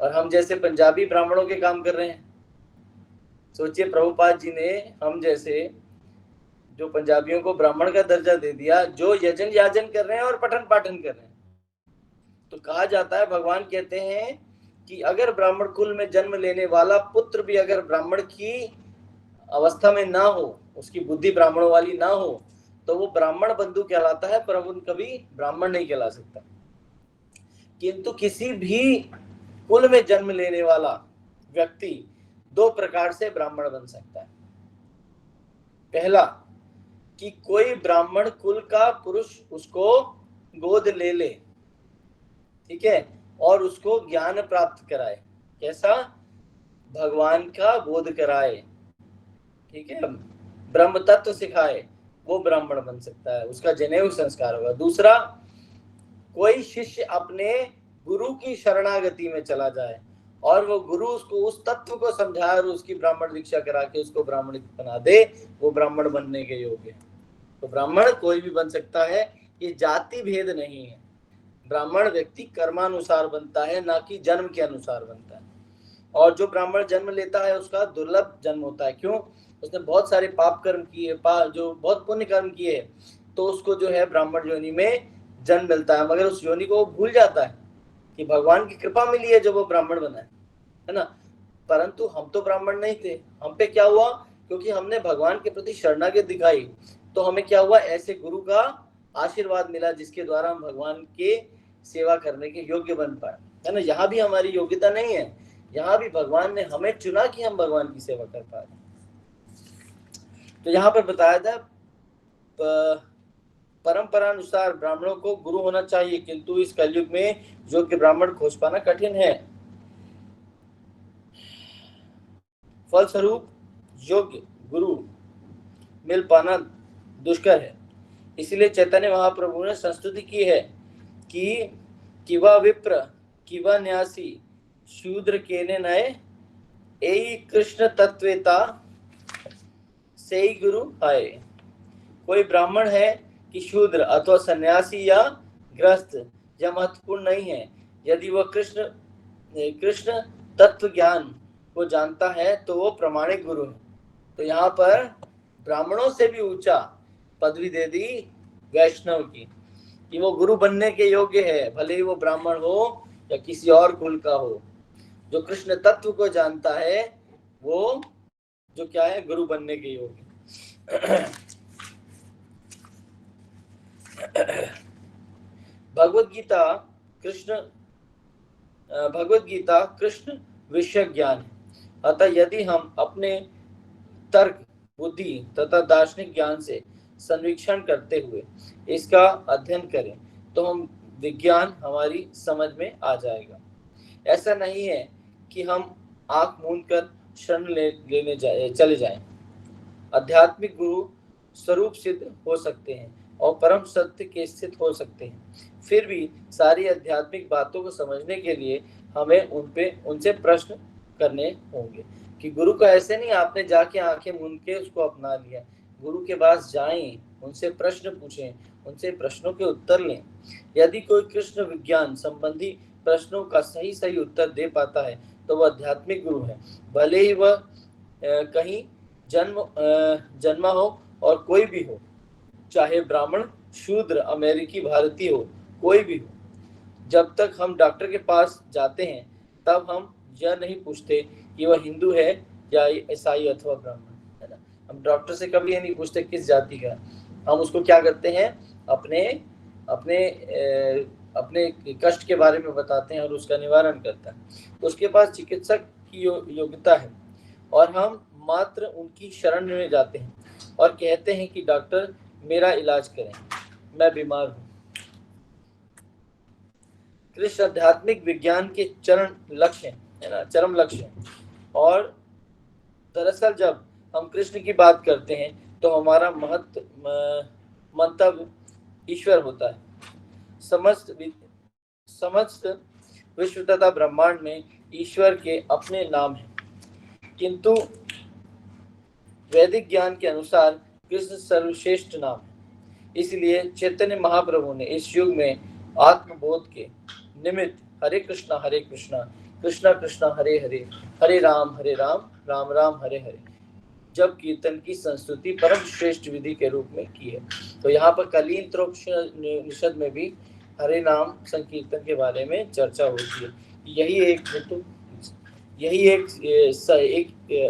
और हम जैसे पंजाबी ब्राह्मणों के काम कर रहे हैं। सोचिए, प्रभुपाद जी ने हम जैसे जो पंजाबियों को ब्राह्मण का दर्जा दे दिया, जो यजन याजन कर रहे हैं और पठन पाठन कर रहे हैं। तो कहा जाता है, भगवान कहते हैं कि अगर ब्राह्मण कुल में जन्म लेने वाला पुत्र भी अगर ब्राह्मण की अवस्था में ना हो, उसकी बुद्धि ब्राह्मणों वाली ना हो, तो वो ब्राह्मण बंधु कहलाता है, पर वो कभी ब्राह्मण नहीं कहला सकता। किंतु किसी भी कुल में जन्म लेने वाला व्यक्ति दो प्रकार से ब्राह्मण बन सकता है। पहला, कि कोई ब्राह्मण कुल का पुरुष उसको गोद ले ले, ठीक है, और उसको ज्ञान प्राप्त कराए। कैसा, भगवान का बोध कराए, ठीक है, ब्रह्म तत्व सिखाए, वो ब्राह्मण बन सकता है, उसका जनेऊ संस्कार होगा। दूसरा, कोई शिष्य अपने गुरु की शरणागति में चला जाए और वो गुरु उसको उस तत्व को समझाए और उसकी ब्राह्मण दीक्षा करा के उसको ब्राह्मण बना दे, वो ब्राह्मण बनने के योग्य है। तो ब्राह्मण कोई भी बन सकता है, ये जाति भेद नहीं है। ब्राह्मण व्यक्ति कर्मानुसार बनता है, ना कि जन्म के अनुसार बनता है। और जो ब्राह्मण जन्म लेता है उसका दुर्लभ जन्म होता है। क्यों, उसने बहुत सारे पाप कर्म किए, जो बहुत पुण्य कर्म किए, तो उसको जो है ब्राह्मण योनि में जन्म मिलता है। मगर उस योनि को वो भूल जाता है कि भगवान की कृपा मिली है जो वो ब्राह्मण बना है ना। परंतु हम तो ब्राह्मण नहीं थे, हम पे क्या हुआ, क्योंकि हमने भगवान के प्रति शरणागति दिखाई, तो हमें क्या हुआ, ऐसे गुरु का आशीर्वाद मिला जिसके द्वारा हम भगवान के सेवा करने के योग्य बन पाए, है ना। यहाँ भी हमारी योग्यता नहीं है, यहाँ भी भगवान ने हमें चुना कि हम भगवान की सेवा कर पाए। तो यहाँ पर बताया था परंपरा अनुसार ब्राह्मणों को गुरु होना चाहिए, किंतु इस कलयुग में योग्य ब्राह्मण खोज पाना कठिन है। फलस्वरूप योग्य गुरु मिल पाना दुष्कर है। इसलिए चैतन्य महाप्रभु ने संस्तुति की है कि वह विप्र कि वह न्यासी शूद्र केने नए एई कृष्ण तत्वेता से ही गुरु आए। कोई ब्राह्मण है कि शूद्र अथवा सन्यासी या ग्रस्त यह महत्वपूर्ण नहीं है। यदि वह कृष्ण तत्व ज्ञान को जानता है तो वो प्रमाणिक गुरु है। तो यहाँ पर ब्राह्मणों से भी ऊंचा पदवी दे दी वैष्णव की, कि वो गुरु बनने के योग्य है, भले ही वो ब्राह्मण हो या किसी और कुल का हो। जो कृष्ण तत्व को जानता है वो जो क्या है, गुरु बनने के योग्य। भगवत गीता कृष्ण विषय ज्ञान है। अतः यदि हम अपने तर्क बुद्धि तथा दार्शनिक ज्ञान से संवीक्षण करते हुए इसका अध्ययन करें तो हम विज्ञान हमारी समझ में आ जाएगा। ऐसा नहीं है कि हम आंख मूंद कर शरण लेने चले जाएं। आध्यात्मिक गुरु स्वरूप सिद्ध हो सकते हैं और परम सत्य के स्थित हो सकते हैं। फिर भी सारी आध्यात्मिक बातों को समझने के लिए हमें उनसे प्रश्न करने होंगे, कि गुरु को ऐसे नहीं आपने जाके आंखें मूंद के उसको अपना लिया। गुरु के पास जाएं, उनसे प्रश्न पूछें, उनसे प्रश्नों के उत्तर लें। यदि कोई कृष्ण विज्ञान संबंधी प्रश्नों का सही सही उत्तर दे पाता है तो वह आध्यात्मिक गुरु है, भले ही वह कहीं जन्मा हो और कोई भी हो, चाहे ब्राह्मण, शूद्र, अमेरिकी, भारतीय हो, कोई भी हो। जब तक हम डॉक्टर के पास जाते हैं तब हम यह नहीं पूछते कि वह हिंदू है या ईसाई अथवा ब्राह्मण, है ना। हम डॉक्टर से कभी ये नहीं पूछते किस जाति का। हम उसको क्या करते हैं, अपने अपने अपने कष्ट के बारे में बताते हैं और उसका निवारण करता है। उसके पास चिकित्सक की योग्यता है और हम मात्र उनकी शरण में जाते हैं और कहते हैं कि डॉक्टर मेरा इलाज करें, मैं बीमार हूँ। कृष्ण आध्यात्मिक विज्ञान के चरम लक्ष्य है ना, चरम लक्ष्य है। और दरअसल जब हम कृष्ण की बात करते हैं तो हमारा मंतव्य ईश्वर होता है। समस्त विश्व तथा ब्रह्मांड में ईश्वर के अपने नाम हैं, किंतु वैदिक ज्ञान के अनुसार कृष्ण सर्वश्रेष्ठ नाम है। इसलिए चैतन्य महाप्रभु ने इस युग में आत्मबोध के निमित्त हरे कृष्णा कृष्णा कृष्णा हरे हरे, हरे राम राम राम हरे हरे जब कीर्तन की संस्तुति परम श्रेष्ठ विधि के रूप में की है। तो यहाँ पर कलीन त्रोपनिषद में भी हरे नाम संकीर्तन के बारे में चर्चा होती है। यही एक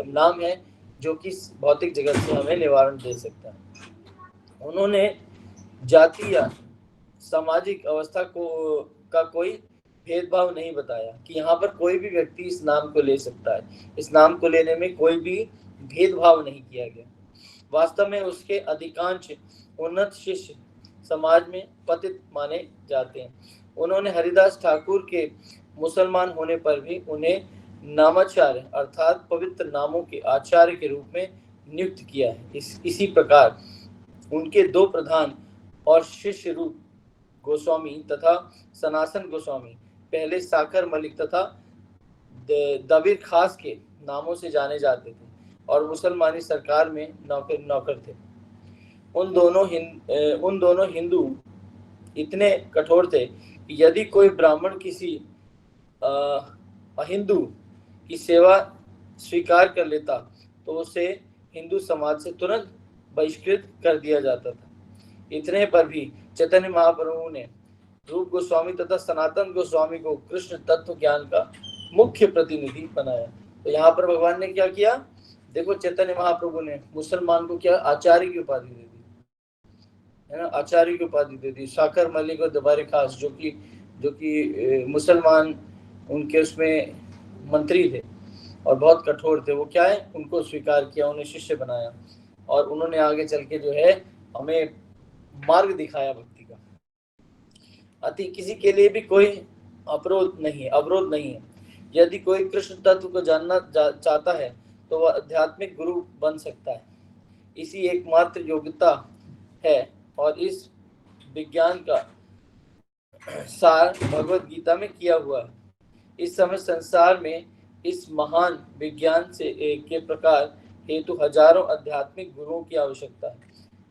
नाम है जो कि भौतिक जगत से हमें निवारण दे सकता है। उन्होंने जाति या सामाजिक अवस्था का कोई भेदभाव नहीं बताया कि यहाँ पर कोई भी व्यक्ति इस नाम को ले सकता है। इस नाम को लेने में कोई भी भेदभाव नहीं किया गया। वास्तव में उसके अधिकांश उन्नत शिष्य समाज में पतित माने जाते हैं। उन्होंने हरिदास ठाकुर के मुसलमान होने पर भी उन्हें नामाचार्य अर्थात पवित्र नामों के आचार्य के रूप में नियुक्त किया है। इसी प्रकार उनके दो प्रधान और शिष्य रूप गोस्वामी तथा सनातन गोस्वामी पहले साकर मलिक तथा दबीर खास के नामों से जाने जाते थे और मुसलमानी सरकार में नौकर थे। उन दोनों हिंदू इतने कठोर थे कि यदि कोई ब्राह्मण किसी अहिंदू की सेवा स्वीकार कर लेता तो उसे हिंदू समाज से तुरंत बहिष्कृत कर दिया जाता था। इतने पर भी चैतन्य महाप्रभु ने रूप गोस्वामी तथा सनातन गोस्वामी को कृष्ण तत्व ज्ञान का मुख्य प्रतिनिधि बनाया। तो यहाँ पर भगवान ने क्या किया, देखो चैतन्य महाप्रभु ने मुसलमान को क्या आचार्य की उपाधि दे दी, है ना, आचार्य की उपाधि दे दी। साकर मलिक और दबारे खास जो कि मुसलमान उनके उसमें मंत्री थे और बहुत कठोर थे, वो क्या है, उनको स्वीकार किया, उन्हें शिष्य बनाया और उन्होंने आगे चल के जो है हमें मार्ग दिखाया भक्ति का। अति किसी के लिए भी कोई अवरोध नहीं है। यदि कोई कृष्ण तत्व को जानना चाहता है तो वह आध्यात्मिक गुरु बन सकता है। इसी एकमात्र योग्यता है और इस विज्ञान का सार भगवत गीता में किया हुआ है। इस समय संसार में इस महान विज्ञान से के प्रकार हेतु हजारों आध्यात्मिक गुरुओं की आवश्यकता है।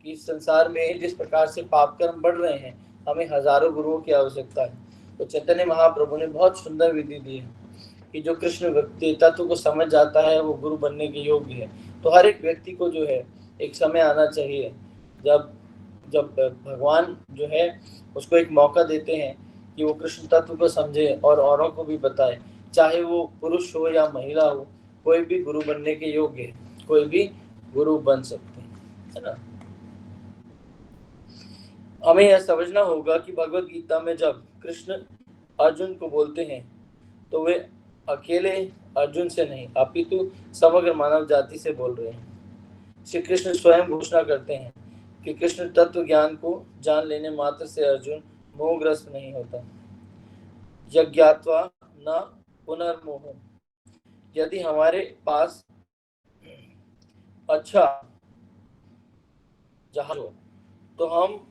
कि इस संसार में जिस प्रकार से पाप कर्म बढ़ रहे हैं, हमें हजारों गुरुओं की आवश्यकता है। तो चैतन्य महाप्रभु ने बहुत सुंदर विधि दी है कि जो कृष्ण व्यक्ति तत्व को समझ जाता है वो गुरु बनने के योग्य है। तो हर एक व्यक्ति को जो है एक समय आना चाहिए जब भगवान जो है उसको एक मौका देते हैं कि वो कृष्ण तत्व को समझे और औरों को भी बताए, चाहे वो पुरुष हो या महिला हो, कोई भी गुरु बनने के योग्य है, कोई भी गुरु बन सकते हैं, है ना। हमें यह समझना होगा कि भगवत गीता में जब कृष्ण अर्जुन को बोलते हैं तो वे अकेले अर्जुन से नहीं अपितु समग्र मानव जाति से बोल रहे हैं। श्री कृष्ण स्वयं घोषणा करते हैं कि कृष्ण तत्व ज्ञान को जान लेने मात्र से अर्जुन मोहग्रस्त नहीं होता। यज्ञात्वा न पुनर्मोह। यदि हमारे पास अच्छा जहाज हो तो हम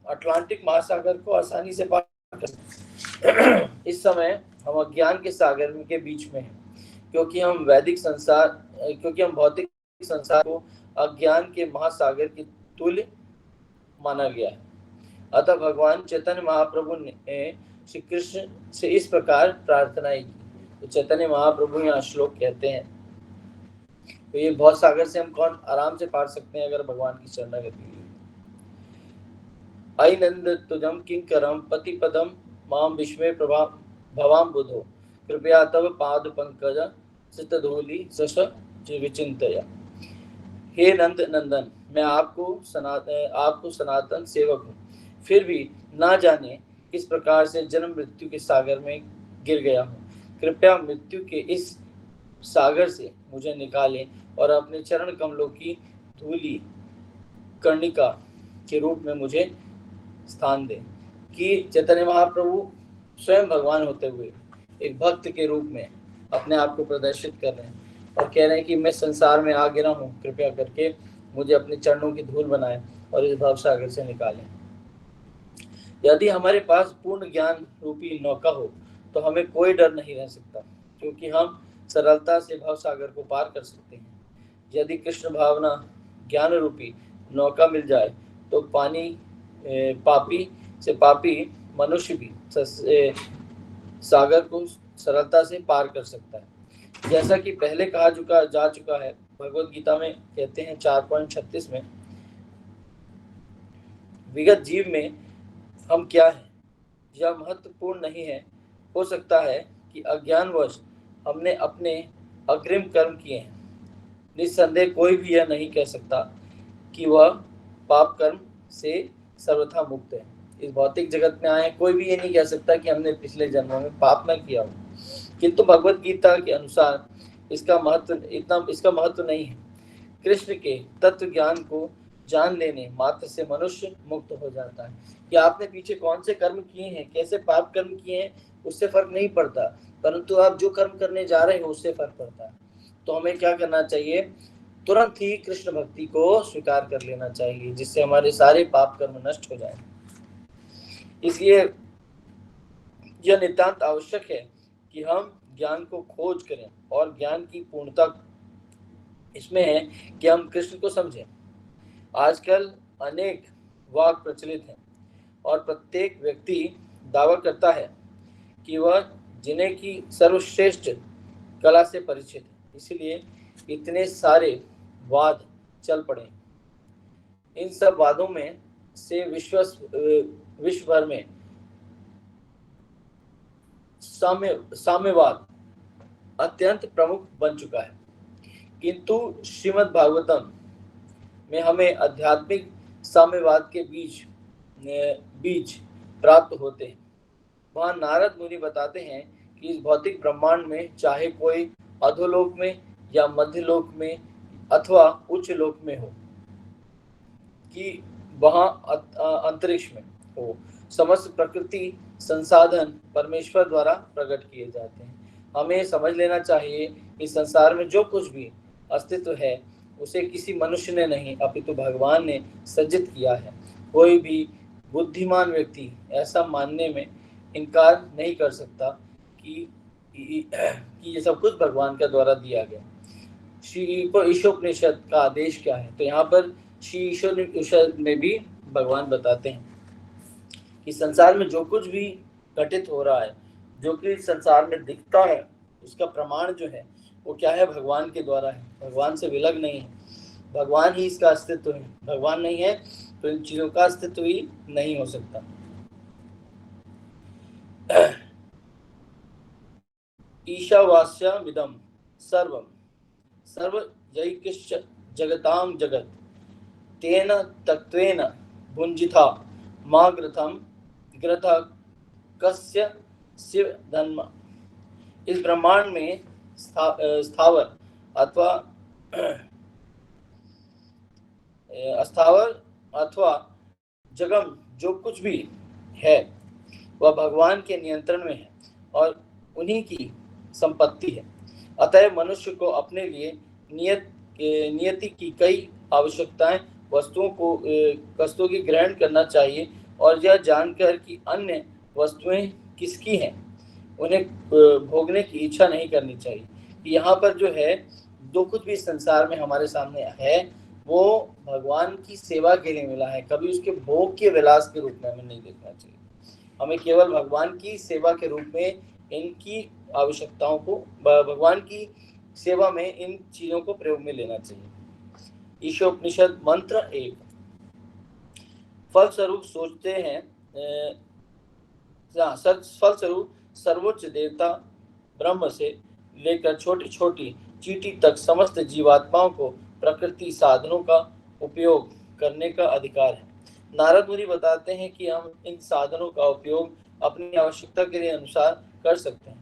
अटलांटिक महासागर को आसानी से पार कर सकते हैं। इस समय हम अज्ञान के सागर के बीच में हैं। क्योंकि हम भौतिक संसार को अज्ञान के महासागर के तुल्य माना गया है। अतः भगवान चैतन्य महाप्रभु ने श्री कृष्ण से इस प्रकार प्रार्थनाएं की। तो चैतन्य महाप्रभु यहाँ श्लोक कहते हैं, तो ये बहुत सागर से हम कौन आराम से पढ़ सकते हैं अगर भगवान की शरणागति ली। आई नंद तुझम किंकरम पतिपदम माम विस्मय प्रभा भवाम बुधो कृपया तव पाद पंकज चितधूलि सस विचिंतया। हे नंद नंदन, मैं आपको सनातन सेवक हूँ, फिर भी ना जाने किस प्रकार से जन्म मृत्यु के सागर में गिर गया हूँ। कृपया मृत्यु के इस सागर से मुझे निकालें और अपने चरण कमलों की धूली कर्णिका के रूप में मुझे स्थान दें। कि चैतन्य महाप्रभु स्वयं भगवान होते हुए एक भक्त के रूप में अपने आप को प्रदर्शित कर रहे हैं और कह रहे हैं कि मैं संसार में आ गिरा हूँ, कृपया करके मुझे अपने चरणों की धूल बनाएं और इस भव सागर से निकालें। यदि हमारे पास पूर्ण ज्ञान रूपी नौका हो तो हमें कोई डर नहीं रह सकता, क्योंकि हम सरलता से भव सागर को पार कर सकते हैं। यदि कृष्ण भावना ज्ञान रूपी नौका मिल जाए तो पापी से पापी मनुष्य भी सागर को सरलता से पार कर सकता है। जैसा कि पहले कहा जा चुका है, भगवत गीता में कहते हैं 4.36 में, विगत जीव में हम क्या हैं यह महत्वपूर्ण नहीं है। हो सकता है कि अज्ञानवश हमने अपने अग्रिम कर्म किए हैं। निस्संदेह कोई भी यह नहीं कह सकता कि वह पाप कर्म से सर्वथा मुक्त है। इस भौतिक जगत में आए कोई भी ये नहीं कह सकता कि हमने पिछले जन्मों में पाप न किया हो, किंतु भगवत गीता के अनुसार इसका महत्व नहीं है। कृष्ण के तत्व ज्ञान को जान लेने मात्र से मनुष्य मुक्त हो जाता है। कि आपने पीछे कौन से कर्म किए हैं, कैसे पाप कर्म किए हैं, उससे फर्क नहीं पड़ता, परंतु आप जो कर्म करने जा रहे हो उससे फर्क पड़ता है। तो हमें क्या करना चाहिए, तुरंत ही कृष्ण भक्ति को स्वीकार कर लेना चाहिए, जिससे हमारे सारे पाप कर्म नष्ट हो जाए। इसलिए यह नितांत आवश्यक है कि हम ज्ञान को खोज करें, और ज्ञान की पूर्णता इसमें है कि हम कृष्ण को समझें। आजकल अनेक वाक प्रचलित हैं और प्रत्येक व्यक्ति दावा करता है कि वह जिन्हें की सर्वश्रेष्ठ कला से परिचित है, इसलिए इतने सारे वाद चल पड़े। इन सब वादों में से विश्व भर में साम्यवाद अत्यंत प्रमुख बन चुका है, किंतु श्रीमद् भागवतम में हमें आध्यात्मिक साम्यवाद के बीज प्राप्त होते हैं। वहाँ नारद मुनि बताते हैं कि इस भौतिक ब्रह्मांड में चाहे कोई अधोलोक में या मध्यलोक में अथवा उच्च लोक में हो, कि वहाँ अंतरिक्ष में हो, समस्त प्रकृति संसाधन परमेश्वर द्वारा प्रकट किए जाते हैं। हमें समझ लेना चाहिए कि संसार में जो कुछ भी अस्तित्व है उसे किसी मनुष्य ने नहीं अपितु भगवान ने सृजित किया है। कोई भी बुद्धिमान व्यक्ति ऐसा मानने में इनकार नहीं कर सकता कि ये सब कुछ भगवान के द्वारा दिया गया। श्री ईशोपनिषद का आदेश क्या है, तो यहाँ पर श्री ईशोपनिषद में भी भगवान बताते हैं कि संसार में जो कुछ भी घटित हो रहा है, जो कि संसार में दिखता है, उसका प्रमाण जो है वो क्या है, भगवान के द्वारा है, भगवान से विलग नहीं है। भगवान ही इसका अस्तित्व है, भगवान नहीं है तो इन चीजों का अस्तित्व ही नहीं हो सकता। ईशावास्यमिदं सर्वं सर्वजैकिश्च जगतां जगत तेन तत्त्वेन भुञ्जिता मा ग्रथा कस्य शिव धन्म। इस ब्रह्मांड में स्थावर अथवा जगम जो कुछ भी है वह भगवान के नियंत्रण में है और उन्हीं की संपत्ति है। अतः मनुष्य को अपने लिए नियति की कई आवश्यकताएं वस्तुओं की ग्रहण करना चाहिए, और यह जानकर कि अन्य वस्तुएं किसकी हैं उन्हें भोगने की इच्छा नहीं करनी चाहिए। कि यहाँ पर जो है जो कुछ भी संसार में हमारे सामने है वो भगवान की सेवा के लिए मिला है, कभी उसके भोग के विलास के रूप में हमें नहीं देखना चाहिए। हमें केवल भगवान की सेवा के रूप में इनकी आवश्यकताओं को, भगवान की सेवा में इन चीजों को प्रयोग में लेना चाहिए। ईशोपनिषद मंत्र 1। फलस्वरूप सोचते हैं फलस्वरूप सर्वोच्च देवता ब्रह्म से लेकर छोटी छोटी चींटी तक समस्त जीवात्माओं को प्रकृति साधनों का उपयोग करने का अधिकार है। नारद मुनि बताते हैं कि हम इन साधनों का उपयोग अपनी आवश्यकता के लिए अनुसार कर सकते हैं,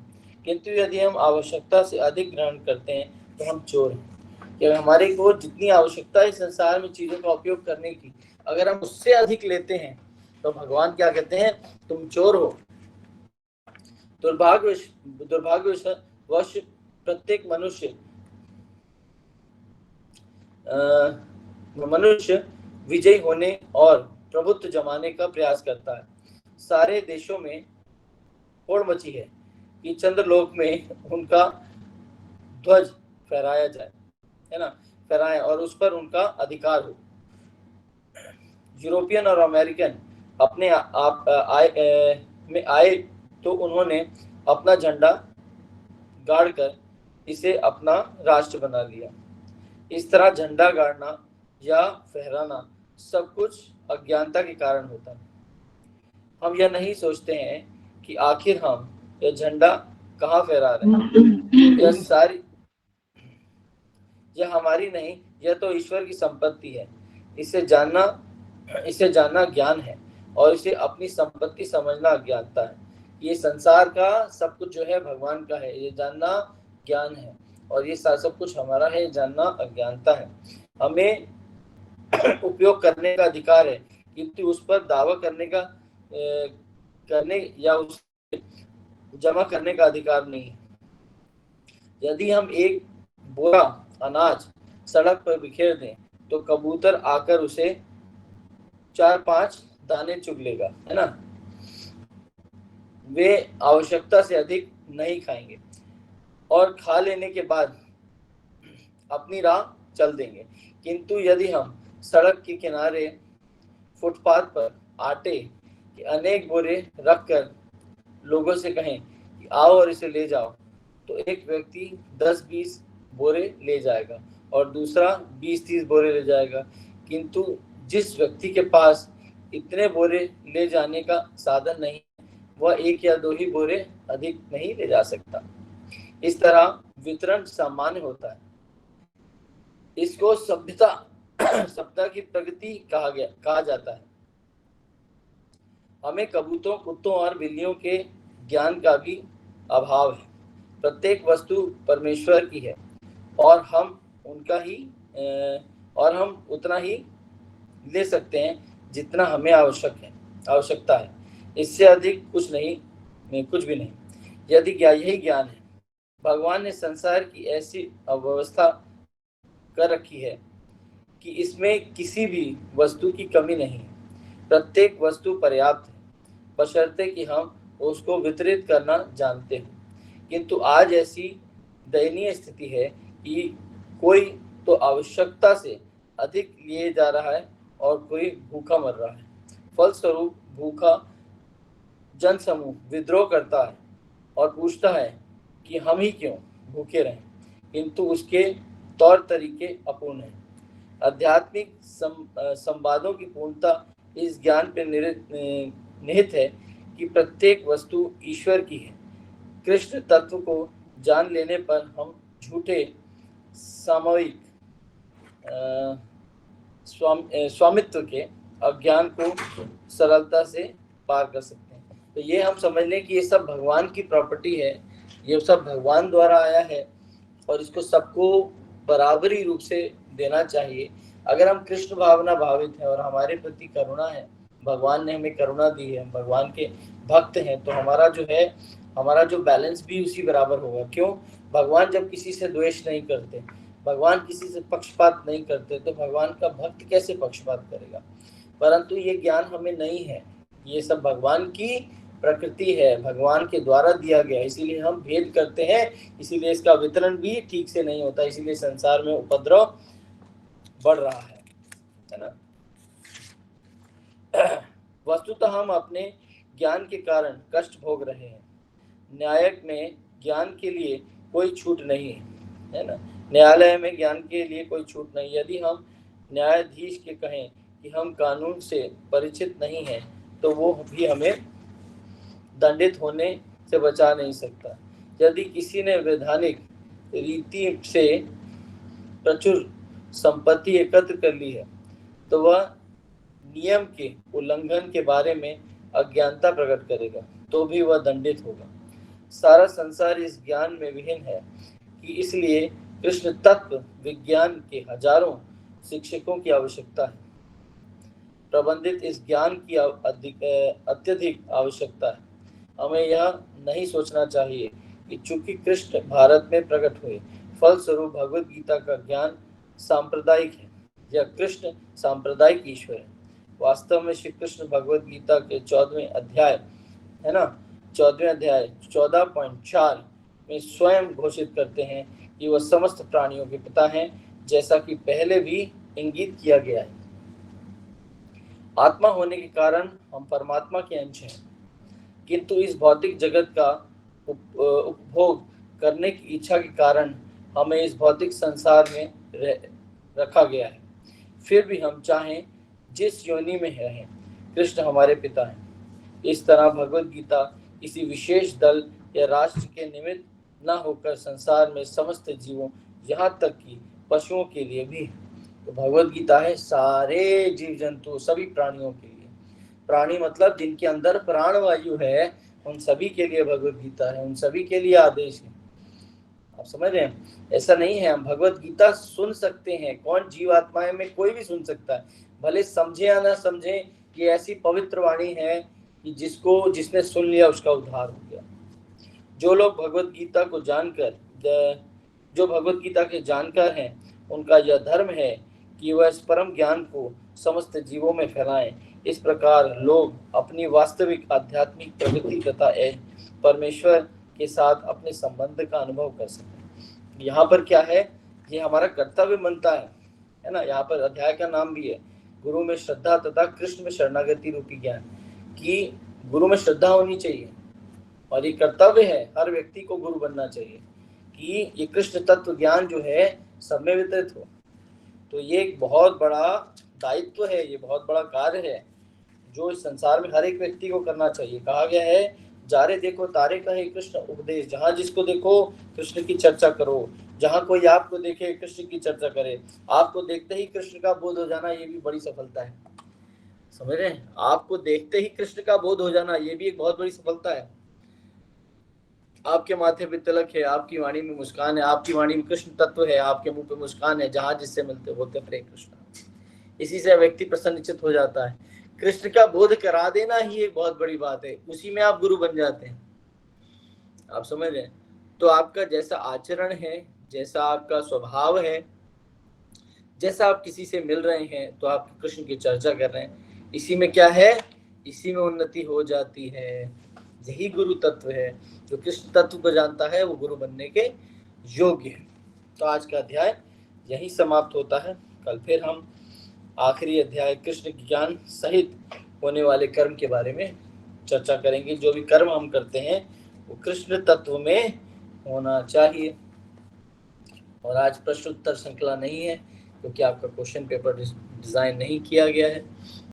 किंतु यदि हम आवश्यकता से अधिक ग्रहण करते हैं तो हम चोर हैं। कि हमारे को जितनी आवश्यकता है संसार में चीजों का उपयोग करने की, अगर हम उससे अधिक लेते हैं तो भगवान क्या कहते हैं, तुम चोर हो। दुर्भाग्यवश प्रत्येक मनुष्य विजयी होने और प्रभुत्व जमाने का प्रयास करता है। सारे देशों में होड़ मची है कि चंद्रलोक में उनका ध्वज फहराया जाए, है ना, फहराएं और उस पर उनका अधिकार हो। यूरोपियन और अमेरिकन अपने आप में आए तो उन्होंने अपना झंडा गाड़कर इसे अपना राष्ट्र बना लिया। इस तरह झंडा गाड़ना या फहराना सब कुछ अज्ञानता के कारण होता है। हम यह नहीं सोचते हैं कि आखिर हम यह झंडा कहाँ फहरा रहे हैं। यह हमारी नहीं, यह तो ईश्वर की संपत्ति है। इसे जानना ज्ञान है और इसे अपनी संपत्ति समझना अज्ञानता है। ये संसार का सब कुछ जो है भगवान का है, ये जानना ज्ञान है, और ये सब कुछ हमारा है, ये जानना अज्ञानता है। हमें उपयोग करने का अधिकार है, किंतु उस पर दावा करने या उस जमा करने का अधिकार नहीं है। यदि हम एक बोरा अनाज सड़क पर बिखेर दें तो कबूतर आकर उसे 4-5 दाने चुग लेगा, है ना। वे आवश्यकता से अधिक नहीं खाएंगे और खा लेने के बाद अपनी राह चल देंगे। किंतु यदि हम सड़क के किनारे फुटपाथ पर आटे के अनेक बोरे रखकर लोगों से कहें कि आओ और इसे ले जाओ, तो एक व्यक्ति 10-20 बोरे ले जाएगा और दूसरा 20-30 बोरे ले जाएगा। किंतु जिस व्यक्ति के पास इतने बोरे ले जाने का साधन नहीं, वह 1 या 2 ही बोरे अधिक नहीं ले जा सकता। इस तरह वितरण सामान्य होता है। इसको सभ्यता की प्रगति कहा जाता है। हमें कबूतरों, कुत्तों और बिल्लियों के ज्ञान का भी अभाव है। प्रत्येक वस्तु परमेश्वर की है और हम उतना ही ले सकते हैं जितना हमें आवश्यकता है। इससे अधिक कुछ भी नहीं। यदि यही ज्ञान है, भगवान ने संसार की ऐसी अव्यवस्था कर रखी है कि इसमें किसी भी वस्तु की कमी नहीं है। प्रत्येक वस्तु पर्याप्त है, बशर्ते कि हम उसको वितरित करना जानते हैं। किंतु आज ऐसी दयनीय स्थिति है कि कोई तो आवश्यकता से अधिक लिए जा रहा है और कोई भूखा मर रहा है। फलस्वरूप भूखा जनसमूह विद्रोह करता है और पूछता है कि हम ही क्यों भूखे रहें, किंतु उसके तौर तरीके अपूर्ण हैं। आध्यात्मिक संवादों की पूर्णता इस ज्ञान पर निहित है कि प्रत्येक वस्तु ईश्वर की है। कृष्ण तत्व को जान लेने पर हम झूठे सामयिक स्वामित्व के अज्ञान को सरलता से पार कर सकते हैं। तो ये हम समझ लें कि ये सब भगवान की प्रॉपर्टी है, ये सब भगवान द्वारा आया है और इसको सबको बराबरी रूप से देना चाहिए। अगर हम कृष्ण भावना भावित हैं और हमारे प्रति करुणा है, भगवान ने हमें करुणा दी है, हम भगवान के भक्त हैं, तो हमारा जो बैलेंस भी उसी बराबर होगा। क्यों? भगवान जब किसी से द्वेष नहीं करते, भगवान किसी से पक्षपात नहीं करते, तो भगवान का भक्त कैसे पक्षपात करेगा? परंतु ये ज्ञान हमें नहीं है। ये सब भगवान की प्रकृति है, भगवान के द्वारा दिया गया, इसीलिए हम भेद करते हैं, इसीलिए इसका वितरण भी ठीक से नहीं होता, इसीलिए संसार में उपद्रव बढ़ रहा है ना। वस्तुतः हम अपने ज्ञान के कारण कष्ट भोग रहे हैं। न्यायिक में ज्ञान के लिए कोई छूट नहीं है ना। न्यायालय में ज्ञान के लिए कोई छूट नहीं। यदि हम न्यायाधीश के कहें कि हम कानून से परिचित नहीं हैं, तो वो भी हमें दंडित होने से बचा नहीं सकता। यदि किसी ने वैधानिक रीति से प्रचुर संपत्ति एकत्र कर ली है, तो वह नियम के उल्लंघन के बारे में अज्ञानता प्रकट करेगा, तो भी वह दंडित होगा। सारा संसार इस ज्ञान में विहीन है कि इसलिए कृष्ण तत्व विज्ञान के हजारों शिक्षकों की आवश्यकता है। प्रबंधित इस ज्ञान की अत्यधिक आवश्यकता है। हमें यह नहीं सोचना चाहिए कि चूंकि कृष्ण भारत में प्रकट हुए, फलस्वरूप भगवत गीता का ज्ञान सांप्रदायिक है या कृष्ण सांप्रदायिक ईश्वर है। वास्तव में श्री कृष्ण भगवत गीता के 14वें अध्याय है ना, 14वें अध्याय 14.4 में स्वयं घोषित करते हैं कि वह समस्त प्राणियों के पिता हैं, जैसा कि पहले भी इंगित किया गया है। आत्मा होने के कारण हम परमात्मा के अंश हैं, किंतु इस भौतिक जगत का उपभोग करने की इच्छा के कारण हमें इस भौतिक संसार में रखा गया है। फिर भी हम चाहें जिस योनि में रहें, कृष्ण हमारे पिता हैं। इस तरह भगवत गीता किसी विशेष दल या राष्ट्र के निमित्त न होकर संसार में समस्त जीवों, यहाँ तक कि पशुओं के लिए भी। तो भगवत गीता है सारे जीव जंतु, सभी प्राणियों के लिए। प्राणी मतलब जिनके अंदर प्राण वायु है, उन सभी के लिए भगवत गीता है, उन सभी के लिए आदेश है। आप समझ रहे हैं? ऐसा नहीं है हम भगवत गीता सुन सकते हैं, कौन जीवात्माएं में कोई भी सुन सकता है, भले समझे या ना समझे। ये ऐसी पवित्र वाणी है कि जिसने सुन लिया उसका उद्धार हो गया। जो लोग भगवत गीता को जानकर, जो भगवत गीता के जानकार हैं, उनका यह धर्म है कि वह इस परम ज्ञान को समस्त जीवों में फैलाएं। इस प्रकार लोग अपनी वास्तविक आध्यात्मिक प्रगति तथा परमेश्वर के साथ अपने संबंध का अनुभव कर सकें। यहाँ पर क्या है, ये हमारा कर्तव्य बनता है ना। यहाँ पर अध्याय का नाम भी है गुरु में श्रद्धा तथा कृष्ण में शरणागति रूपी ज्ञान, कि गुरु में श्रद्धा होनी चाहिए और ये कर्तव्य है, हर व्यक्ति को गुरु बनना चाहिए कि ये कृष्ण तत्व ज्ञान जो है सब में वितरित हो। तो ये एक बहुत बड़ा दायित्व है, ये बहुत बड़ा कार्य है जो इस संसार में हर एक व्यक्ति को करना चाहिए। कहा गया है, जारे देखो तारे कहे कृष्ण उपदेश, जहाँ जिसको देखो कृष्ण की चर्चा करो। जहाँ कोई आपको देखे कृष्ण की चर्चा करे, आपको देखते ही कृष्ण का बोध हो जाना, ये भी बड़ी सफलता है। समझ रहे हैं? आपको देखते ही कृष्ण का बोध हो जाना, ये भी एक बहुत बड़ी सफलता है। आपके माथे पे तिलक है, आपकी वाणी में मुस्कान है, आपकी वाणी में कृष्ण तत्व है, आपके मुंह पे मुस्कान है, जहाँ जिससे मिलते होते हरे कृष्ण, इसी से व्यक्ति प्रसन्नचित्त हो जाता है। कृष्ण का बोध करा देना ही एक बहुत बड़ी बात है, उसी में आप गुरु बन जाते हैं। आप समझ रहे हैं? तो आपका जैसा आचरण है, जैसा आपका स्वभाव है, जैसा आप किसी से मिल रहे हैं तो आप कृष्ण की चर्चा कर रहे हैं, इसी में क्या है, इसी में उन्नति हो जाती है। यही गुरु तत्व है। जो कृष्ण तत्व को जानता है वो गुरु बनने के योग्य है। तो आज का अध्याय यही समाप्त होता है। कल फिर हम आखिरी अध्याय कृष्ण ज्ञान सहित होने वाले कर्म के बारे में चर्चा करेंगे। जो भी कर्म हम करते हैं वो कृष्ण तत्व में होना चाहिए। और आज प्रश्न उत्तर श्रृंखला नहीं है क्योंकि आपका क्वेश्चन पेपर डिजाइन नहीं किया गया है।